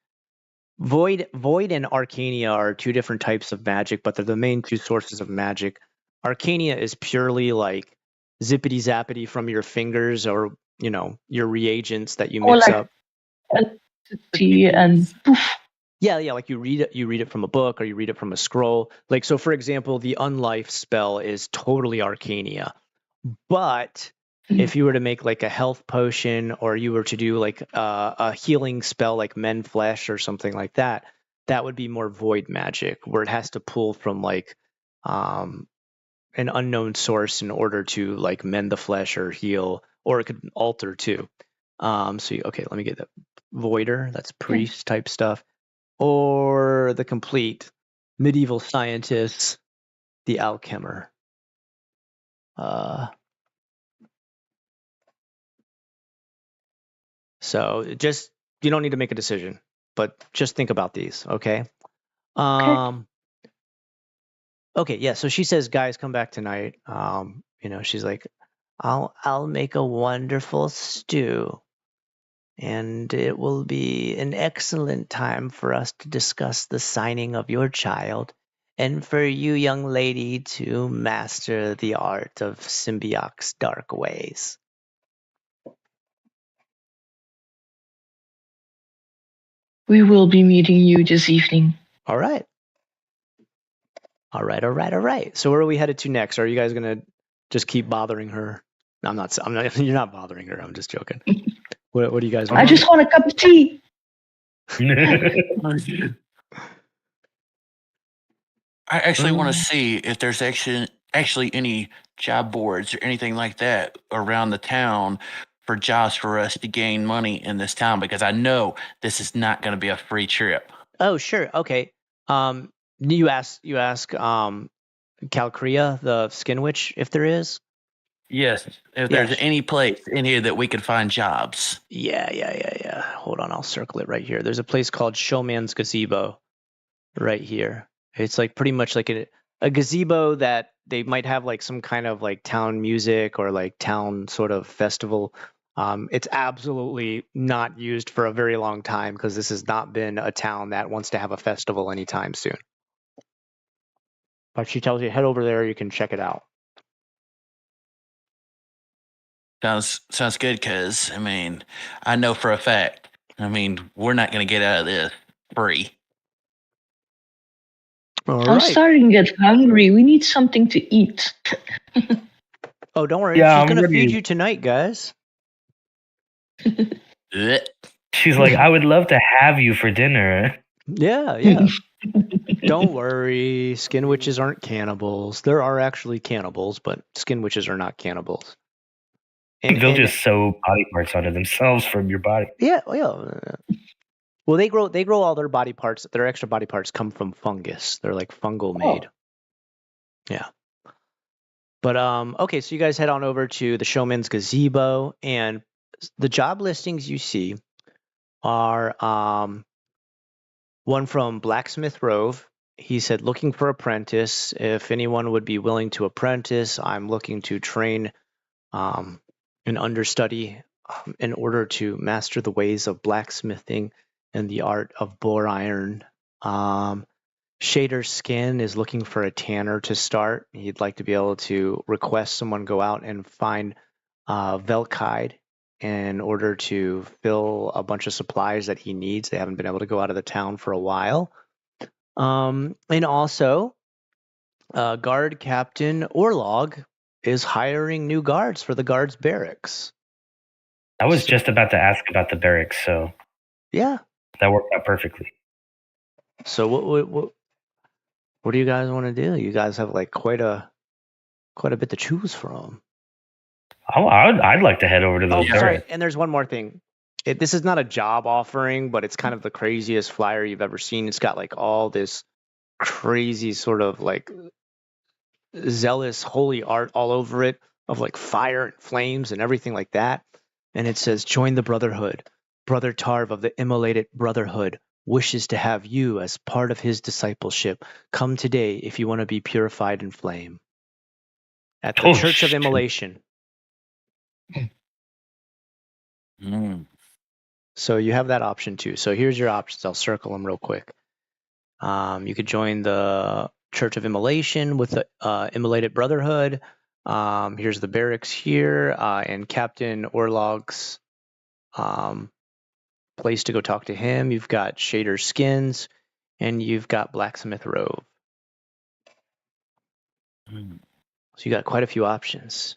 Void and Arcania are two different types of magic, but they're the main two sources of magic. Arcania is purely like zippity zappity from your fingers, or your reagents that you mix up. Entity and poof. Yeah, like you read it from a book, or you read it from a scroll. Like, so for example, the Unlife spell is totally Arcania. But if you were to make like a health potion, or you were to do like a healing spell like Mend Flesh or something like that, that would be more void magic, where it has to pull from like an unknown source in order to like mend the flesh or heal, or it could alter too. Okay, let me get that. Voider, that's priest type stuff. Or the complete medieval scientist, the alchemer. So just, you don't need to make a decision, but just think about these, okay? Okay, yeah. So she says, "Guys, come back tonight." She's like, "I'll make a wonderful stew, and it will be an excellent time for us to discuss the signing of your child, and for you, young lady, to master the art of Symbiote's dark ways." We will be meeting you this evening. All right. So where are we headed to next? Are you guys gonna just keep bothering her? I'm not. You're not bothering her. I'm just joking. What do you guys want? I just want a cup of tea. I actually want to see if there's actually any job boards or anything like that around the town for jobs for us to gain money in this town, because I know this is not going to be a free trip. Oh, sure. Okay. You ask Calcrea, the Skin Witch, if there is. Yes, if Yeah, there's any place in here that we could find jobs. Yeah. Hold on, I'll circle it right here. There's a place called Showman's Gazebo right here. It's like pretty much like a gazebo that they might have like some kind of like town music or like town sort of festival. It's absolutely not used for a very long time, because this has not been a town that wants to have a festival anytime soon. But she tells you, head over there, you can check it out. Sounds good, because, I mean, I know for a fact, we're not going to get out of this free. All I'm right. starting to get hungry. We need something to eat. Oh, don't worry. Yeah, She's going to I'm feed ready. you tonight, guys. She's like, I would love to have you for dinner. Yeah. Don't worry. Skin witches aren't cannibals. There are actually cannibals, but skin witches are not cannibals. They'll just sew body parts onto themselves from your body. Yeah. Well, they grow all their body parts. Their extra body parts come from fungus. They're like fungal made. Yeah. But okay, so you guys head on over to the Showman's Gazebo, and the job listings you see are one from Blacksmith Rove. He said, looking for apprentice. If anyone would be willing to apprentice, I'm looking to train an understudy in order to master the ways of blacksmithing and the art of bore iron. Shader Skin is looking for a tanner to start. He'd like to be able to request someone go out and find Velkhide in order to fill a bunch of supplies that he needs. They haven't been able to go out of the town for a while. And also, Guard Captain Orlog is hiring new guards for the guards' barracks. I was just about to ask about the barracks, so yeah, that worked out perfectly. So what do you guys want to do? You guys have like quite a bit to choose from. I'd like to head over to those barracks. Sorry, and there's one more thing. this is not a job offering, but it's kind of the craziest flyer you've ever seen. It's got like all this crazy sort of like zealous holy art all over it of like fire and flames and everything like that. And it says, join the Brotherhood. Brother Tarv of the Immolated Brotherhood wishes to have you as part of his discipleship. Come today if you want to be purified in flame. At the Church of Immolation. So you have that option too. So here's your options. I'll circle them real quick. You could join the Church of Immolation with the Immolated Brotherhood. Here's the barracks here and Captain Orlog's place to go talk to him. You've got Shader Skins and you've got Blacksmith Rove. So you got quite a few options.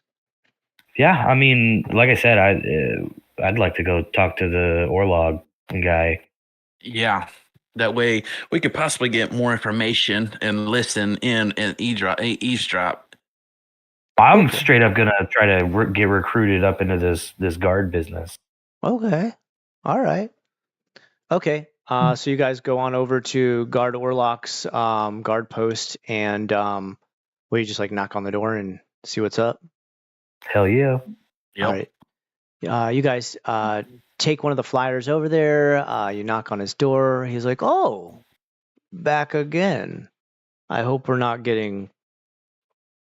Yeah, I mean, like I said, I'd like to go talk to the Orlog guy. Yeah. That way we could possibly get more information and listen in and eavesdrop. I'm straight up gonna try to get recruited up into this guard business. Okay. All right. Okay. So you guys go on over to Guard Orloc's guard post and you just like knock on the door and see what's up? Hell yeah. Yep. All right. You guys take one of the flyers over there. You knock on his door. He's like, oh, back again. I hope we're not getting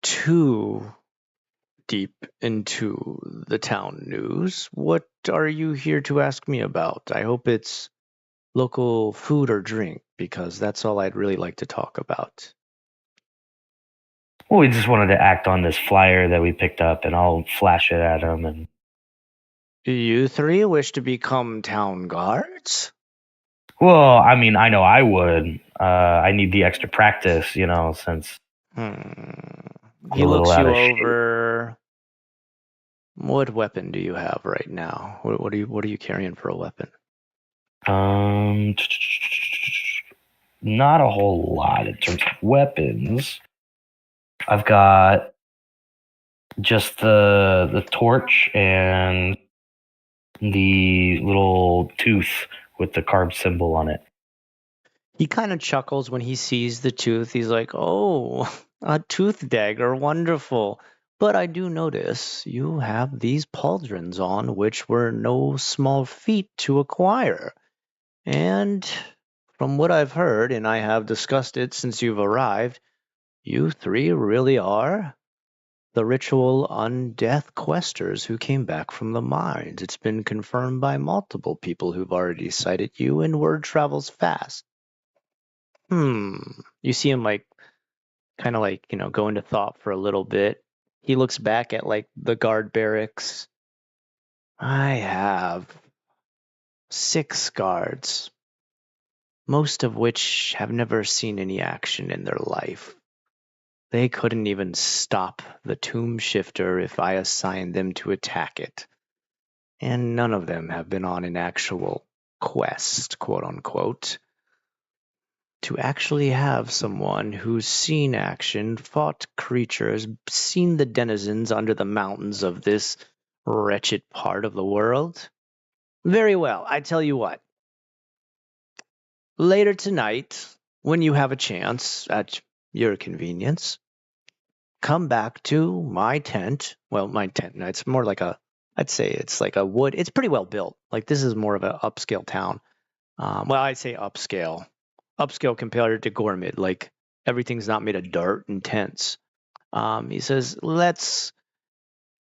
too deep into the town news. What are you here to ask me about? I hope it's local food or drink, because that's all I'd really like to talk about. Well, we just wanted to act on this flyer that we picked up, and I'll flash it at him. And You three wish to become town guards? well, I mean, I know I would. I need the extra practice, since He looks you over. What weapon do you have right now? What are you carrying for a weapon? Not a whole lot in terms of weapons. I've got just the torch and the little tooth with the carved symbol on it. He kind of chuckles when he sees the tooth. He's like, oh, a tooth dagger, wonderful. But I do notice you have these pauldrons on, which were no small feat to acquire. And from what I've heard, and I have discussed it since you've arrived, you three really are the ritual undeath questers who came back from the mines. It's been confirmed by multiple people who've already cited you, and word travels fast. You see him kind of go into thought for a little bit. He looks back at the guard barracks. I have 6 guards, most of which have never seen any action in their life. They couldn't even stop the tomb shifter if I assigned them to attack it. And none of them have been on an actual quest, quote unquote. To actually have someone who's seen action, fought creatures, seen the denizens under the mountains of this wretched part of the world. Very well, I tell you what. Later tonight, when you have a chance, at your convenience, come back to my tent. Well, my tent, it's more like I'd say it's like a wood. It's pretty well built. This is more of an upscale town. I'd say upscale. Upscale compared to Gormid. Everything's not made of dirt and tents. He says, let's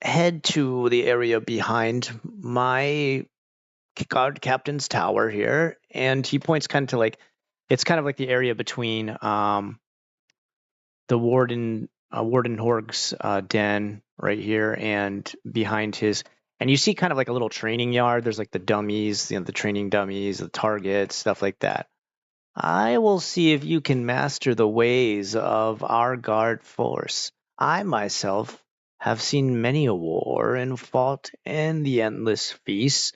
head to the area behind my guard captain's tower here. And he points kind of to it's kind of like the area between the Warden Horg's den right here and behind his. And you see kind of like a little training yard. There's the dummies, the training dummies, the targets, stuff like that. I will see if you can master the ways of our guard force. I myself have seen many a war and fought in the endless feasts,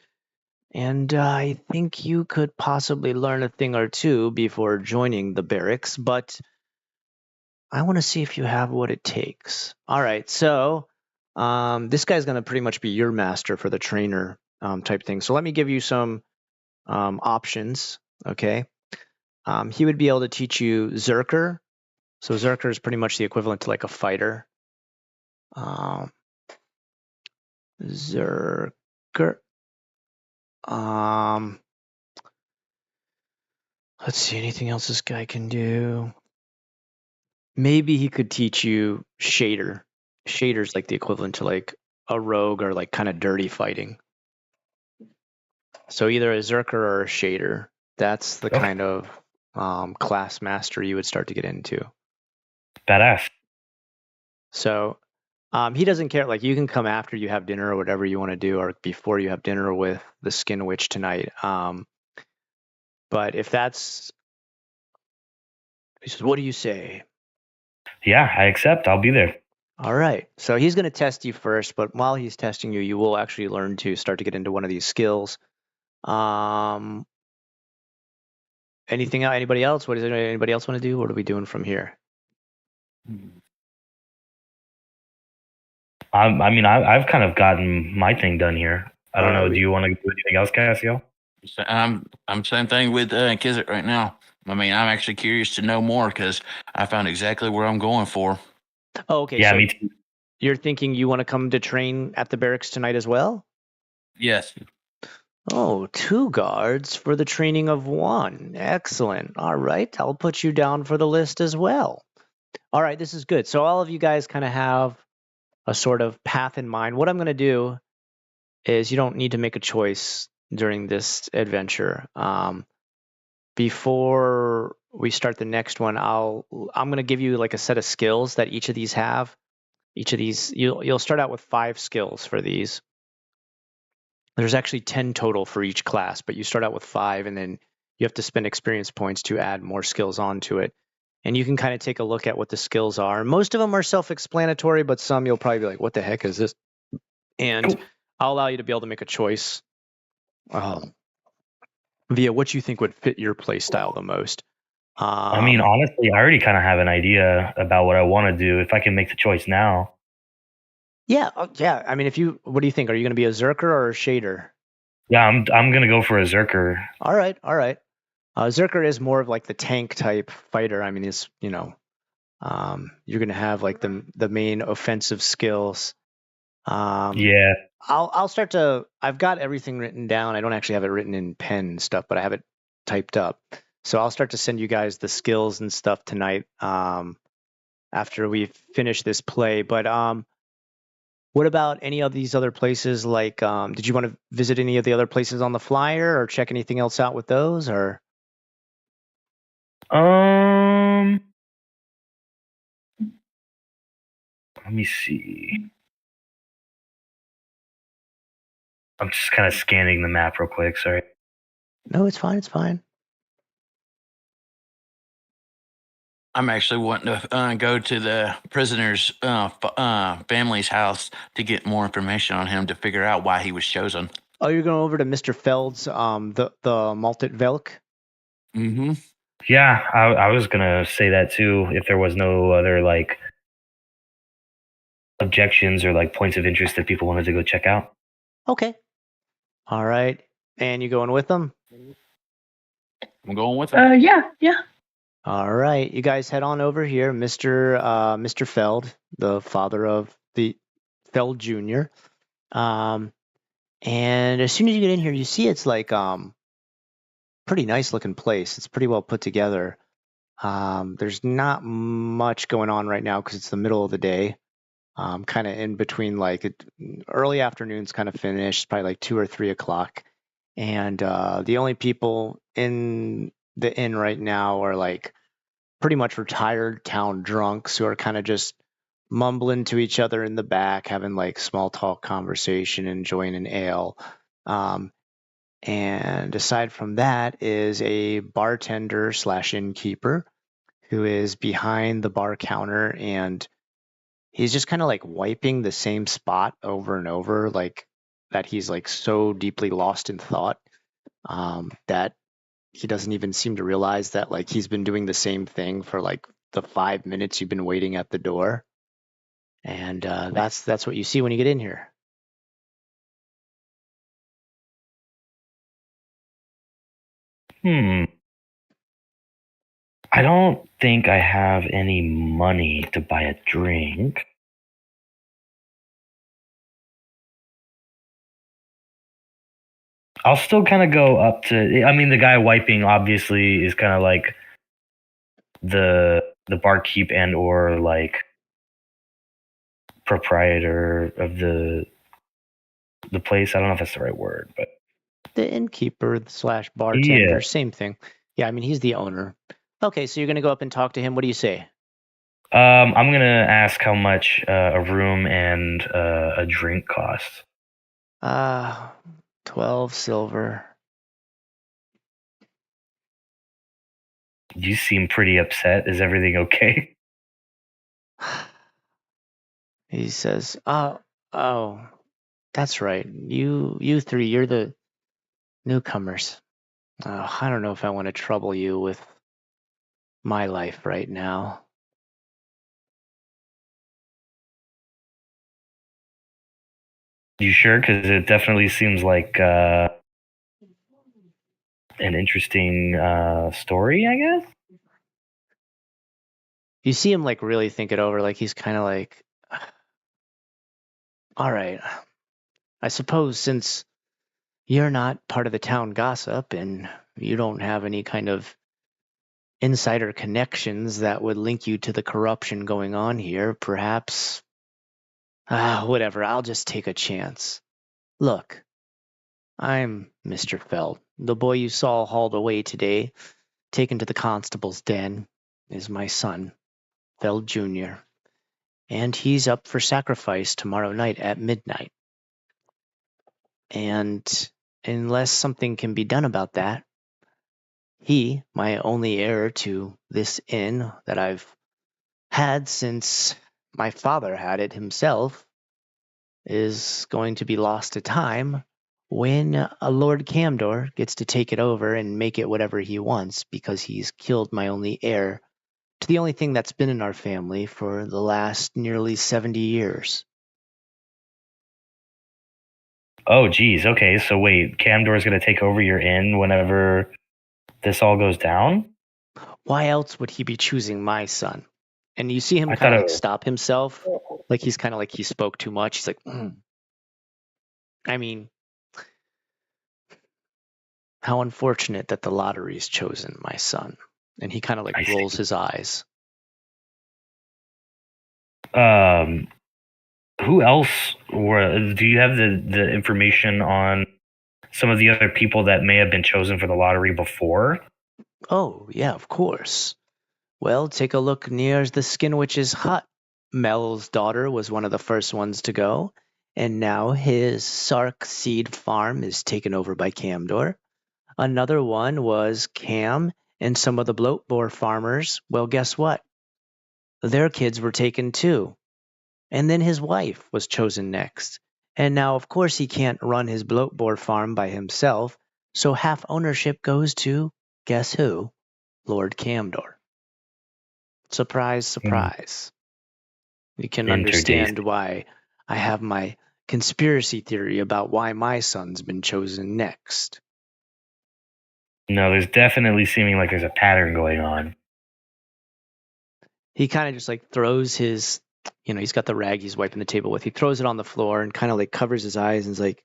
and I think you could possibly learn a thing or two before joining the barracks, but I want to see if you have what it takes. All right, so this guy's going to pretty much be your master for the trainer type thing. So let me give you some options. Okay. He would be able to teach you Zerker. So Zerker is pretty much the equivalent to like a fighter. Zerker. Let's see, anything else this guy can do? Maybe he could teach you Shader. Shader's like the equivalent to like a rogue or like kind of dirty fighting. So either a Zerker or a Shader. That's the kind of class master you would start to get into. Badass. So he doesn't care. Like you can come after you have dinner or whatever you want to do, or before you have dinner with the Skin Witch tonight. But if that's, he says, what do you say? Yeah, I accept. I'll be there. All right. So he's going to test you first, but while he's testing you, you will actually learn to start to get into one of these skills. Anything else? Anybody else? What does anybody else want to do? What are we doing from here? I've kind of gotten my thing done here. I don't know. Do you want to do anything else, Cassio? I'm same thing with Kizit right now. I mean, I'm actually curious to know more because I found exactly where I'm going for. Oh, okay. Yeah, so me too. you're thinking you want to come to train at the barracks tonight as well? Yes. Oh, 2 guards for the training of 1. Excellent. All right. I'll put you down for the list as well. All right. This is good. So all of you guys kind of have a sort of path in mind. What I'm going to do is you don't need to make a choice during this adventure. Before we start the next one, I'm going to give you like a set of skills that each of these have. Each of these, you'll start out with 5 skills for these. There's actually 10 total for each class, but you start out with 5, and then you have to spend experience points to add more skills onto it. And you can kind of take a look at what the skills are. Most of them are self-explanatory, but some you'll probably be like, what the heck is this? And I'll allow you to be able to make a choice via what you think would fit your play style the most. Honestly, I already kind of have an idea about what I want to do. If I can make the choice now. Yeah. I mean, what do you think? Are you going to be a Zerker or a Shader? Yeah, I'm gonna go for a Zerker. All right. Zerker is more of like the tank type fighter. I mean, it's you're going to have like the main offensive skills. Yeah. I'll start to. I've got everything written down. I don't actually have it written in pen and stuff, but I have it typed up. So I'll start to send you guys the skills and stuff tonight. After we finish this play, but what about any of these other places? Like, did you want to visit any of the other places on the flyer, or check anything else out with those, or? Let me see. I'm just kind of scanning the map real quick. Sorry. No, it's fine. It's fine. I'm actually wanting to go to the prisoner's family's house to get more information on him to figure out why he was chosen. Oh, you're going over to Mr. Feld's, the Malted Velk? Mm-hmm. Yeah, I was gonna say that too. If there was no other like objections or like points of interest that people wanted to go check out. Okay. All right. And you going with them? I'm going with him. Yeah. All right. You guys head on over here, Mr. Feld, the father of the Feld Jr. And as soon as you get in here, you see it's like pretty nice looking place. It's pretty well put together. There's not much going on right now because it's the middle of the day. Kind of in between, like early afternoon's kind of finished, probably like 2 or 3 o'clock. And the only people in the inn right now are like pretty much retired town drunks who are kind of just mumbling to each other in the back, having like small talk conversation, enjoying an ale. And aside from that is a bartender / innkeeper who is behind the bar counter, and he's just kind of like wiping the same spot over and over, like that he's like so deeply lost in thought that he doesn't even seem to realize that like he's been doing the same thing for like the 5 minutes you've been waiting at the door. And that's what you see when you get in here. I don't think I have any money to buy a drink. I'll still kind of go up to. I mean, the guy wiping obviously is kind of like the barkeep and or like proprietor of the place. I don't know if that's the right word, but The innkeeper / bartender, yeah. same thing. Yeah, I mean, he's the owner. Okay, so you're going to go up and talk to him. What do you say? I'm gonna ask how much a room and a drink costs. 12 silver. You seem pretty upset. Is everything okay? He says, oh, that's right. You three, you're the newcomers. I don't know if I want to trouble you with my life right now. You sure? Because it definitely seems like an interesting story, I guess. You see him like really think it over, like he's kind of like, all right, I suppose since you're not part of the town gossip and you don't have any kind of insider connections that would link you to the corruption going on here, perhaps, whatever, I'll just take a chance. Look, I'm Mr. Feld. The boy you saw hauled away today, taken to the constable's den, is my son, Feld Jr., and he's up for sacrifice tomorrow night at midnight. And unless something can be done about that, he, my only heir to this inn that I've had since my father had it himself, is going to be lost to time when a Lord Camdor gets to take it over and make it whatever he wants because he's killed my only heir to the only thing that's been in our family for the last nearly 70 years. Oh, geez. Okay, so wait, Camdor's gonna take over your inn whenever this all goes down? Why else would he be choosing my son? And you see him I kind thought of it like was. stop himself, like he's kind of like he spoke too much. He's like, I mean, how unfortunate that the lottery's chosen my son. And he kind of like I see. rolls his eyes. Who else were? Do you have the information on some of the other people that may have been chosen for the lottery before? Oh, yeah, of course. Well, take a look near the Skin Witch's hut. Mel's daughter was one of the first ones to go, and now his Sark seed farm is taken over by Camdor. Another one was Cam and some of the bloat boar farmers. Well, guess what? Their kids were taken too. And then his wife was chosen next. And now, of course, he can't run his bloat boar farm by himself, so half ownership goes to, guess who? Lord Camdor. Surprise, surprise. You can understand Interdace. why I have my conspiracy theory about why my son's been chosen next. No, there's definitely seeming like there's a pattern going on. He kind of just like throws his, he's got the rag he's wiping the table with. He throws it on the floor and kind of like covers his eyes and is like,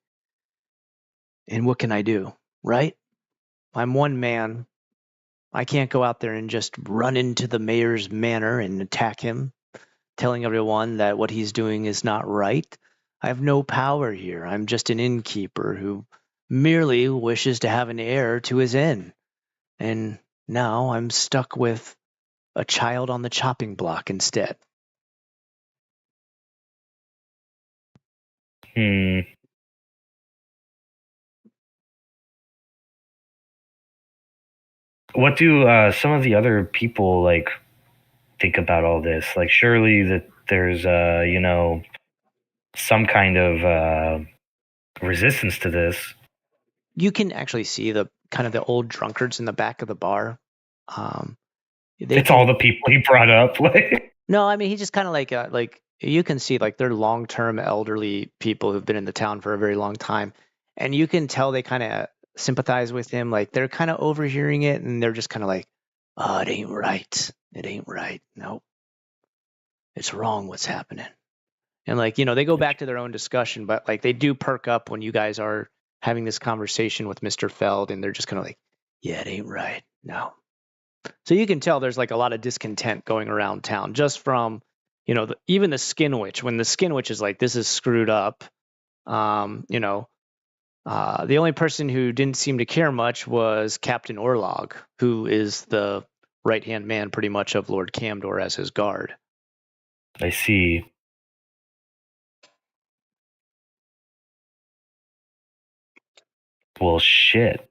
and what can I do? Right? I'm one man. I can't go out there and just run into the mayor's manor and attack him, telling everyone that what he's doing is not right. I have no power here. I'm just an innkeeper who merely wishes to have an heir to his inn. And now I'm stuck with a child on the chopping block instead. What do some of the other people like think about all this? Like, surely that there's some kind of resistance to this. You can actually see the kind of the old drunkards in the back of the bar. It's all the people he brought up. Like, No, I mean he just kind of like you can see like they're long-term elderly people who've been in the town for a very long time, and you can tell they kind of sympathize with him. Like they're kind of overhearing it, and they're just kind of like, "Oh, it ain't right. It ain't right. Nope, it's wrong. What's happening?" And like they go back to their own discussion, but like they do perk up when you guys are having this conversation with Mr. Feld, and they're just kind of like, "Yeah, it ain't right. No." So you can tell there's like a lot of discontent going around town just from, even the skin witch. When the skin witch is like, this is screwed up. The only person who didn't seem to care much was Captain Orlog, who is the right-hand man pretty much of Lord Camdor as his guard. I see. Well, shit.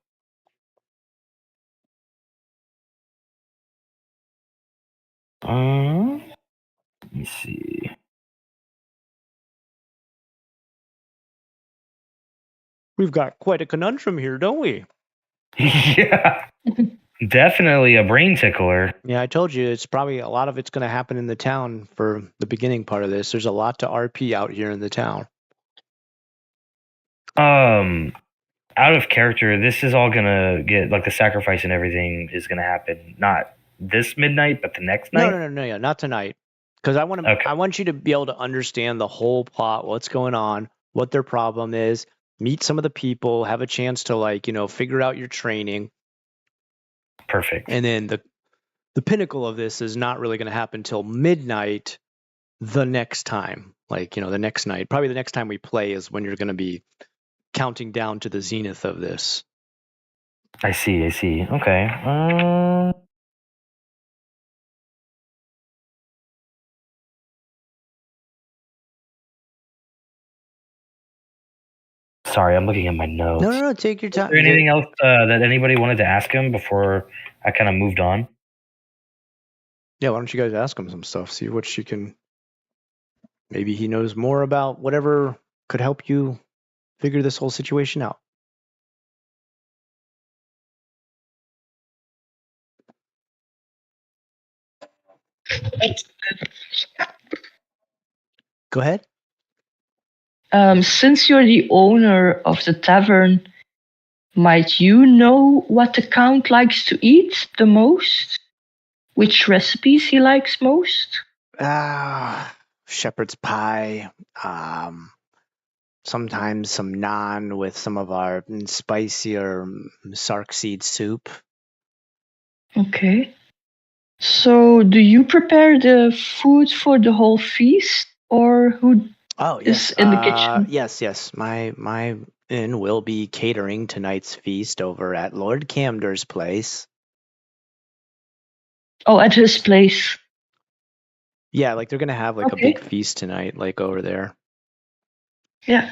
Let me see. We've got quite a conundrum here, don't we? Yeah. Definitely a brain tickler. Yeah, I told you, it's probably a lot of it's going to happen in the town for the beginning part of this. There's a lot to RP out here in the town. Out of character, this is all gonna get like the sacrifice and everything is gonna happen not this midnight, but the next night. No, yeah, not tonight. Because I want to. Okay. I want you to be able to understand the whole plot, what's going on, what their problem is. Meet some of the people, have a chance to figure out your training. Perfect. And then the pinnacle of this is not really going to happen till midnight the next time. The next night, probably the next time we play is when you're going to be counting down to the zenith of this. I see. Okay. Sorry, I'm looking at my notes. No, take your time. Is there anything else that anybody wanted to ask him before I kind of moved on? Yeah, why don't you guys ask him some stuff? See what she can. Maybe he knows more about whatever could help you figure this whole situation out. Go ahead. Since you're the owner of the tavern, might you know what the Count likes to eat the most? Which recipes he likes most? Shepherd's pie. Sometimes some naan with some of our spicier sark seed soup. Okay. So, do you prepare the food for the whole feast, or who yes. is in the kitchen? Yes. My inn will be catering tonight's feast over at Lord Camdor's place. Oh, at his place. Yeah, they're gonna have a big feast tonight, over there. Yeah.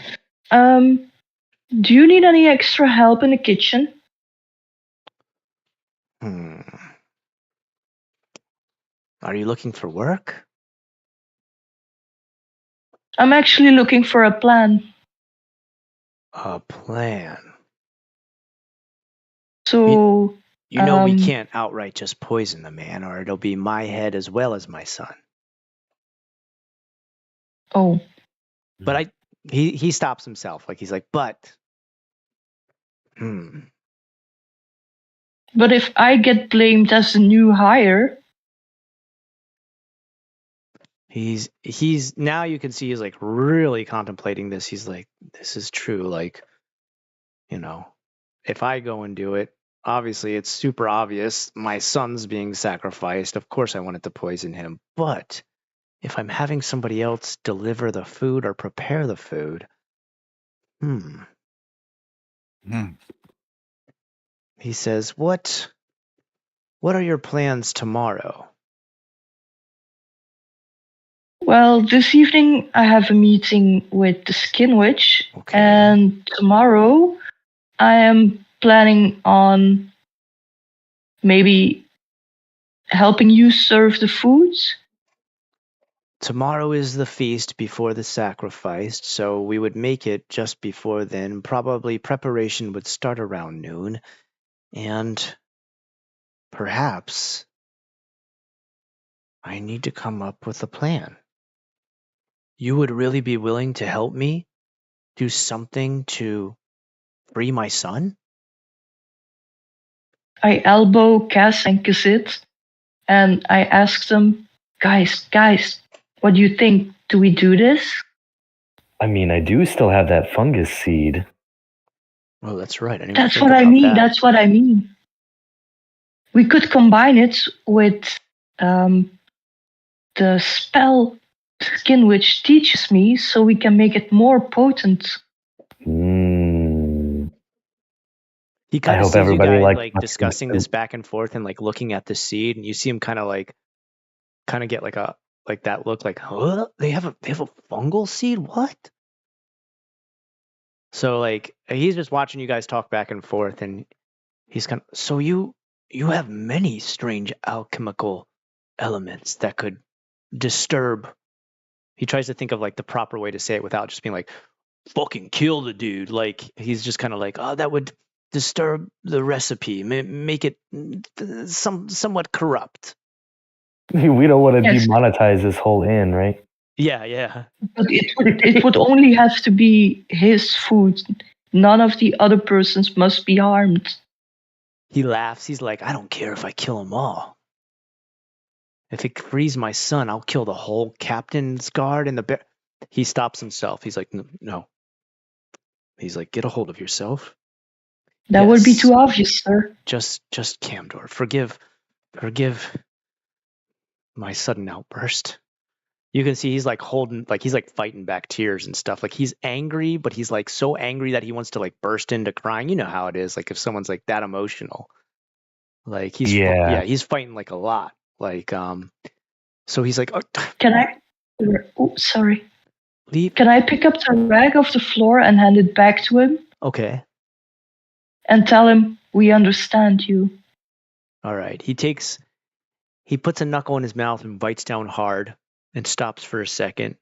Do you need any extra help in the kitchen? Are you looking for work? I'm actually looking for a plan. A plan? So... we can't outright just poison the man, or it'll be my head as well as my son. Oh. But he stops himself. He's like, but... But if I get blamed as the new hire... He's now you can see he's really contemplating this. He's like, this is true. If I go and do it, obviously it's super obvious. My son's being sacrificed. Of course I wanted to poison him. But if I'm having somebody else deliver the food or prepare the food, He says, what are your plans tomorrow? Well, this evening I have a meeting with the Skin Witch, and tomorrow I am planning on maybe helping you serve the foods. Tomorrow is the feast before the sacrifice, so we would make it just before then. Probably preparation would start around noon, and perhaps I need to come up with a plan. You would really be willing to help me do something to free my son? I elbow Cass and Kazit, and I ask them, guys, what do you think? Do we do this? I mean, I do still have that fungus seed. Oh, that's right. I didn't That's think what I about mean. that. That's what I mean. We could combine it with the spell Skin Witch teaches me, so we can make it more potent. He I kind of hope sees you everybody guys likes like my discussing food. this back and forth and like looking at the seed, and you see him kind of get like that look, like, huh? They have a fungal seed? What? So like he's just watching you guys talk back and forth, and he's kind of, so you have many strange alchemical elements that could disturb. He tries to think of like the proper way to say it without just being like, fucking kill the dude. Like he's just kind of like, oh, that would disturb the recipe, make it somewhat corrupt. We don't want to Yes. demonetize this whole inn, right? Yeah. But it would only have to be his food. None of the other persons must be harmed. He laughs. He's like, I don't care if I kill them all. If it frees my son, I'll kill the whole captain's guard and the bear. He stops himself. He's like, no. He's like, get a hold of yourself. That would be Yes. too obvious, sir. Just Camdor. Forgive my sudden outburst. You can see he's like holding, like he's like fighting back tears and stuff. Like he's angry, but he's like so angry that he wants to like burst into crying. You know how it is. Like if someone's like that emotional, like he's he's fighting like a lot. Like so he's like, oh, Can I? Oh, sorry. leave. Can I pick up the rag off the floor and hand it back to him Okay. and tell him we understand you? All right. He puts a knuckle in his mouth and bites down hard and stops for a second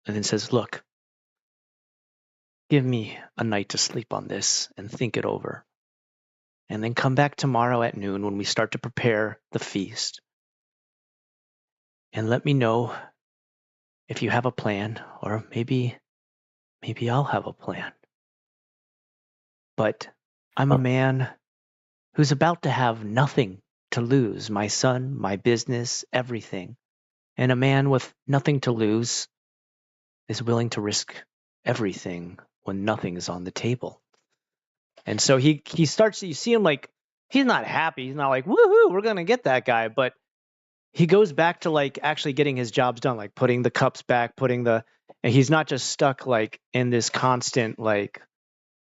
and then says, look, give me a night to sleep on this and think it over. And then come back tomorrow at noon when we start to prepare the feast. And let me know if you have a plan, or maybe I'll have a plan. But I'm a man who's about to have nothing to lose, my son, my business, everything. And a man with nothing to lose is willing to risk everything when nothing is on the table. And so he starts, you see him like, he's not happy. He's not like, woohoo, we're going to get that guy. But he goes back to like actually getting his jobs done, like putting the cups back, and he's not just stuck like in this constant, like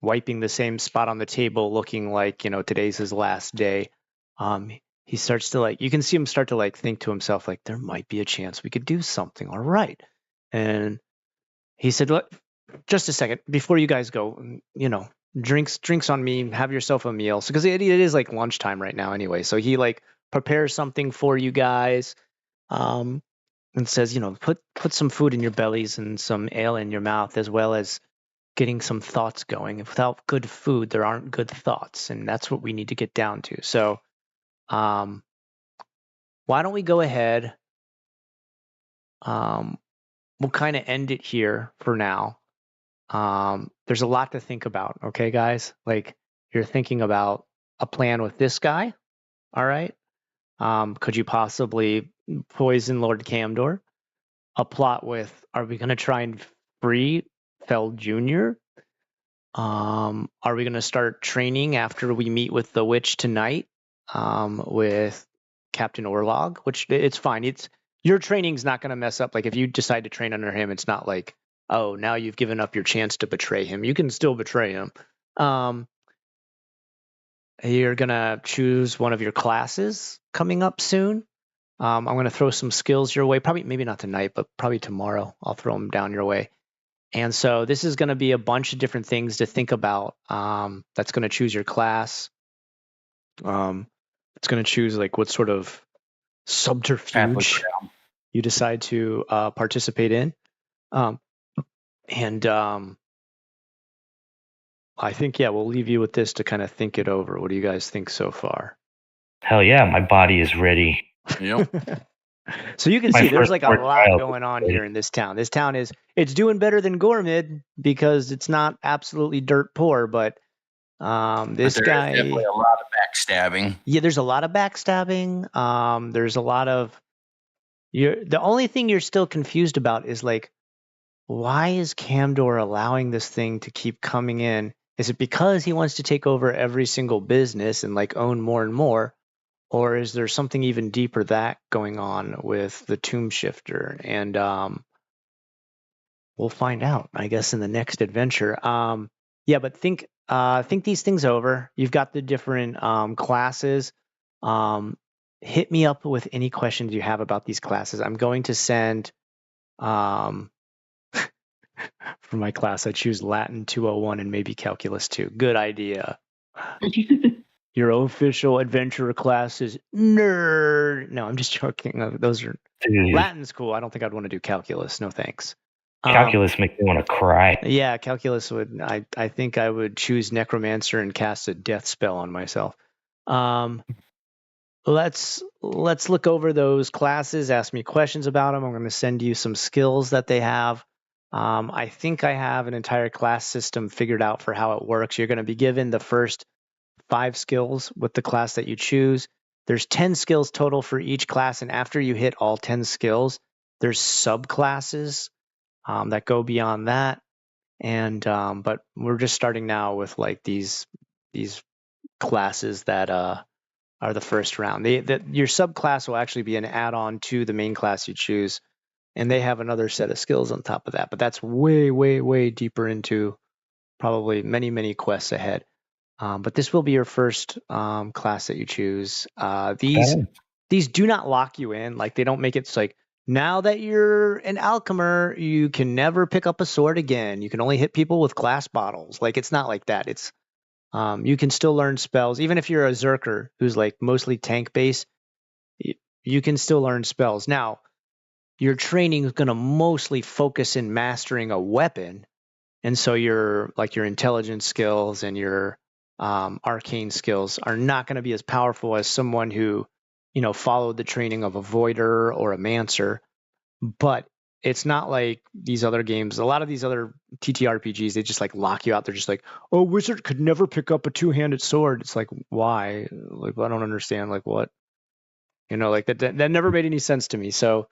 wiping the same spot on the table, looking like, today's his last day. He starts to like, you can see him start to like think to himself, like, there might be a chance we could do something. All right. And he said, look, just a second before you guys go, drinks on me, have yourself a meal. So, because it is like lunchtime right now anyway. So he like prepares something for you guys, and says, put some food in your bellies and some ale in your mouth, as well as getting some thoughts going. Without good food, there aren't good thoughts. And that's what we need to get down to. So, why don't we go ahead? We'll kind of end it here for now. There's a lot to think about. Okay, guys, like you're thinking about a plan with this guy. All right. Could you possibly poison Lord Camdor? A plot with, are we going to try and free Fell Jr.? Are we going to start training after we meet with the witch tonight, with Captain Orlog? Which it's fine. Your training's not going to mess up. Like if you decide to train under him, it's not like, oh, now you've given up your chance to betray him. You can still betray him. You're going to choose one of your classes coming up soon. I'm going to throw some skills your way. Probably, maybe not tonight, but probably tomorrow. I'll throw them down your way. And so this is going to be a bunch of different things to think about. That's going to choose your class. It's going to choose like what sort of subterfuge you decide to participate in. I think, we'll leave you with this to kind of think it over. What do you guys think so far? Hell yeah, my body is ready. Yep. So you can see there's like a lot going on here in this town. This town it's doing better than Gormid because it's not absolutely dirt poor, but This but guy, there's definitely a lot of backstabbing. yeah, there's a lot of backstabbing. There's a lot of the only thing you're still confused about is like, why is Camdor allowing this thing to keep coming in? Is it because he wants to take over every single business and like own more and more? Or is there something even deeper that going on with the Tomb Shifter? And we'll find out, I guess, in the next adventure. Yeah, but think these things over. You've got the different classes. Hit me up with any questions you have about these classes. I'm going to send for my class, I choose Latin 201 and maybe Calculus 2. Good idea. Your official adventurer class is nerd. No, I'm just joking. Those are Dude, Latin's cool. I don't think I'd want to do calculus. No thanks. calculus makes me want to cry. Yeah, calculus would. I think I would choose necromancer and cast a death spell on myself. Let's look over those classes. Ask me questions about them. I'm going to send you some skills that they have. I think I have an entire class system figured out for how it works. You're going to be given the first 5 skills with the class that you choose. There's 10 skills total for each class, and after you hit all 10 skills, there's subclasses that go beyond that. And but we're just starting now with like these classes that are the first round. Your subclass will actually be an add-on to the main class you choose, and they have another set of skills on top of that. But that's way, way, way deeper into probably many, many quests ahead. But this will be your first class that you choose. These do not lock you in. Like they don't make it like now that you're an alchemer, you can never pick up a sword again. You can only hit people with glass bottles. Like it's not like that. It's you can still learn spells, even if you're a Zerker who's like mostly tank based. You can still learn spells. Now, your training is going to mostly focus in mastering a weapon, and so your intelligence skills and your arcane skills are not going to be as powerful as someone who, followed the training of a voider or a mancer. But it's not like these other games. A lot of these other TTRPGs, they just like lock you out. They're just like, oh, wizard could never pick up a 2-handed sword. It's like, why? Like, I don't understand. Like, what? Like that never made any sense to me. So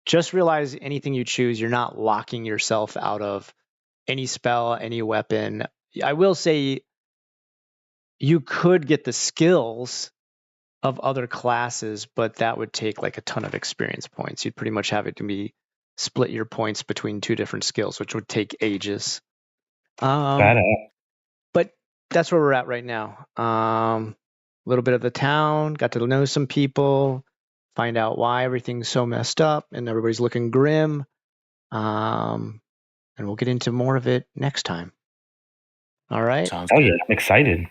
just realize anything you choose, you're not locking yourself out of any spell, any weapon. I will say you could get the skills of other classes, but that would take like a ton of experience points. You'd pretty much have it to be split your points between 2 different skills, which would take ages. But that's where we're at right now. A little bit of the town, got to know some people, find out why everything's so messed up and everybody's looking grim. And we'll get into more of it next time. All right. Sounds Oh good. yeah, I'm excited.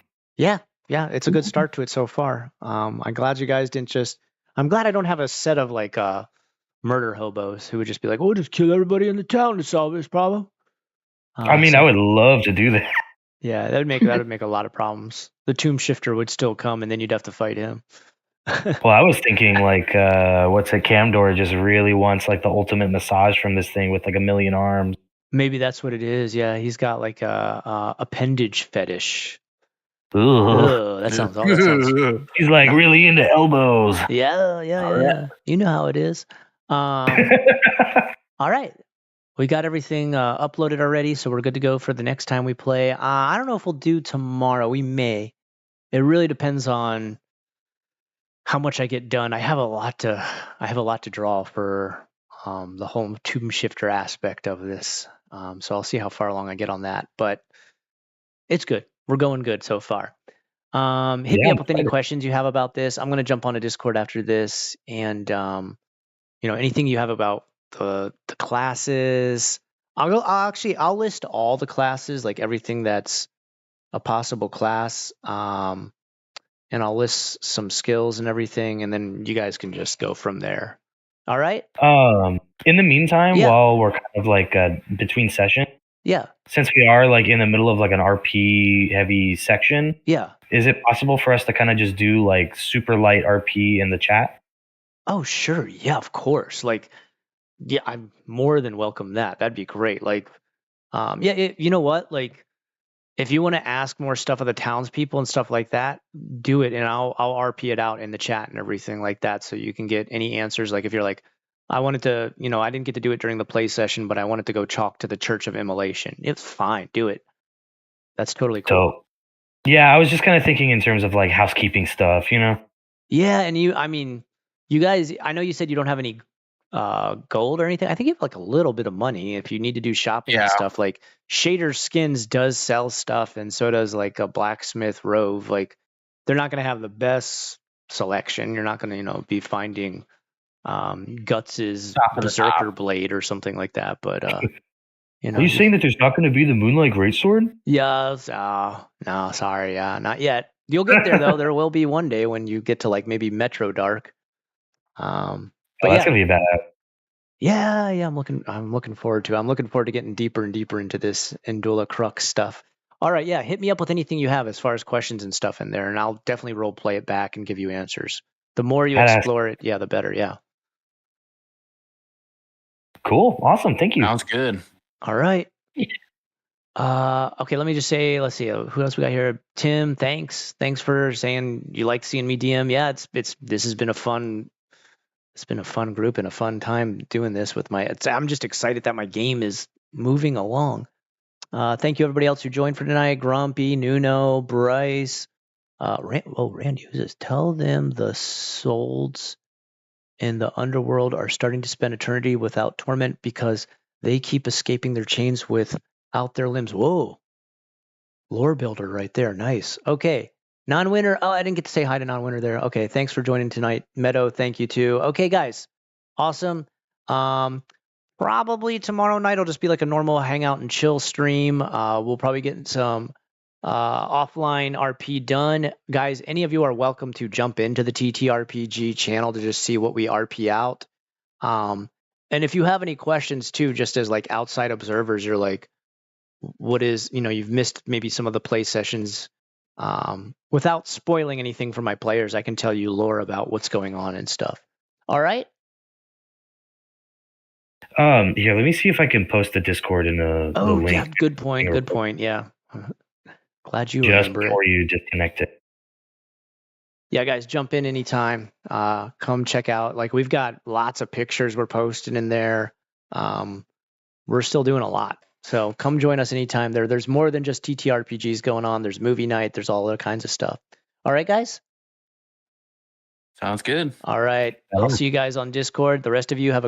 Yeah, it's a good start to it so far. I'm glad you guys didn't just. I'm glad I don't have a set of like murder hobos who would just be like, "Oh, just kill everybody in the town to solve this problem." I mean, I would love to do that. Yeah, that would make a lot of problems. The Tomb Shifter would still come, and then you'd have to fight him. Well, I was thinking like, what's it? Camdor just really wants like the ultimate massage from this thing with like a million arms. Maybe that's what it is. Yeah, he's got like a appendage fetish. Ugh. Ugh, that sounds. He's like really into elbows. Yeah. You know how it is. All right. We got everything uploaded already, so we're good to go for the next time we play. I don't know if we'll do tomorrow. We may. It really depends on how much I get done. I have a lot to draw for the whole Tomb Shifter aspect of this. So I'll see how far along I get on that. But it's good. We're going good so far. Hit me up with any questions you have about this. I'm going to jump on a Discord after this, and anything you have about the classes. I'll list all the classes, like everything that's a possible class, and I'll list some skills and everything, and then you guys can just go from there. All right. In the meantime, while we're kind of like between sessions, since we are like in the middle of like an RP heavy section, is it possible for us to kind of just do like super light RP in the chat? Oh, sure. Yeah, of course. Like, yeah, I'm more than welcome that. That'd be great. Like, you know what? Like, if you want to ask more stuff of the townspeople and stuff like that, do it, and I'll RP it out in the chat and everything like that, so you can get any answers. Like if you're like, I wanted to, I didn't get to do it during the play session, but I wanted to go talk to the Church of Immolation. It's fine, do it. That's totally cool. So, yeah, I was just kind of thinking in terms of like housekeeping stuff, you know? Yeah, and you guys, I know you said you don't have any gold or anything. I think you have like a little bit of money if you need to do shopping and Yeah. stuff. Like Shader Skins does sell stuff, and so does like a Blacksmith Rove. Like they're not going to have the best selection. You're not going to be finding Guts's Top of the Berserker top. blade or something like that. But Are you saying that there's not going to be the Moonlight Greatsword? Yes. No, sorry. Yeah, not yet. You'll get there though. There will be one day when you get to like maybe Metro Dark. But that's yeah, gonna be a bad. yeah. I'm looking forward to. I'm looking forward to getting deeper and deeper into this Indula Crux stuff. All right, yeah. Hit me up with anything you have as far as questions and stuff in there, and I'll definitely role play it back and give you answers. The more you Badass. explore it, yeah, the better. Yeah. Cool. Awesome. Thank you. Sounds good. All right. Okay, let me just say, let's see, who else we got here? Tim, thanks for saying you like seeing me DM. Yeah, this has been a fun group and a fun time doing this with I'm just excited that my game is moving along. Thank you everybody else who joined for tonight. Grumpy, Nuno, Bryce, Randy, who's this? Tell them the souls in the underworld are starting to spend eternity without torment because they keep escaping their chains without their limbs. Whoa. Lore builder right there. Nice. Okay. Non-winner. Oh, I didn't get to say hi to non-winner there. Okay. Thanks for joining tonight. Meadow, thank you too. Okay, guys. Awesome. Probably tomorrow night will just be like a normal hangout and chill stream. We'll probably get some offline RP done. Guys, any of you are welcome to jump into the TTRPG channel to just see what we RP out. And if you have any questions too, just as like outside observers, you're like, what is, you've missed maybe some of the play sessions. Without spoiling anything for my players, I can tell you lore about what's going on and stuff. All right. Here, let me see if I can post the Discord in the link. Yeah, good point. Yeah. Glad you just remember before it. you disconnect it. Yeah, guys, jump in anytime. Come check out. Like we've got lots of pictures we're posting in there. We're still doing a lot. So come join us anytime. There's more than just TTRPGs going on. There's movie night. There's all other kinds of stuff. All right, guys? Sounds good. All right. I'll see you guys on Discord. The rest of you have a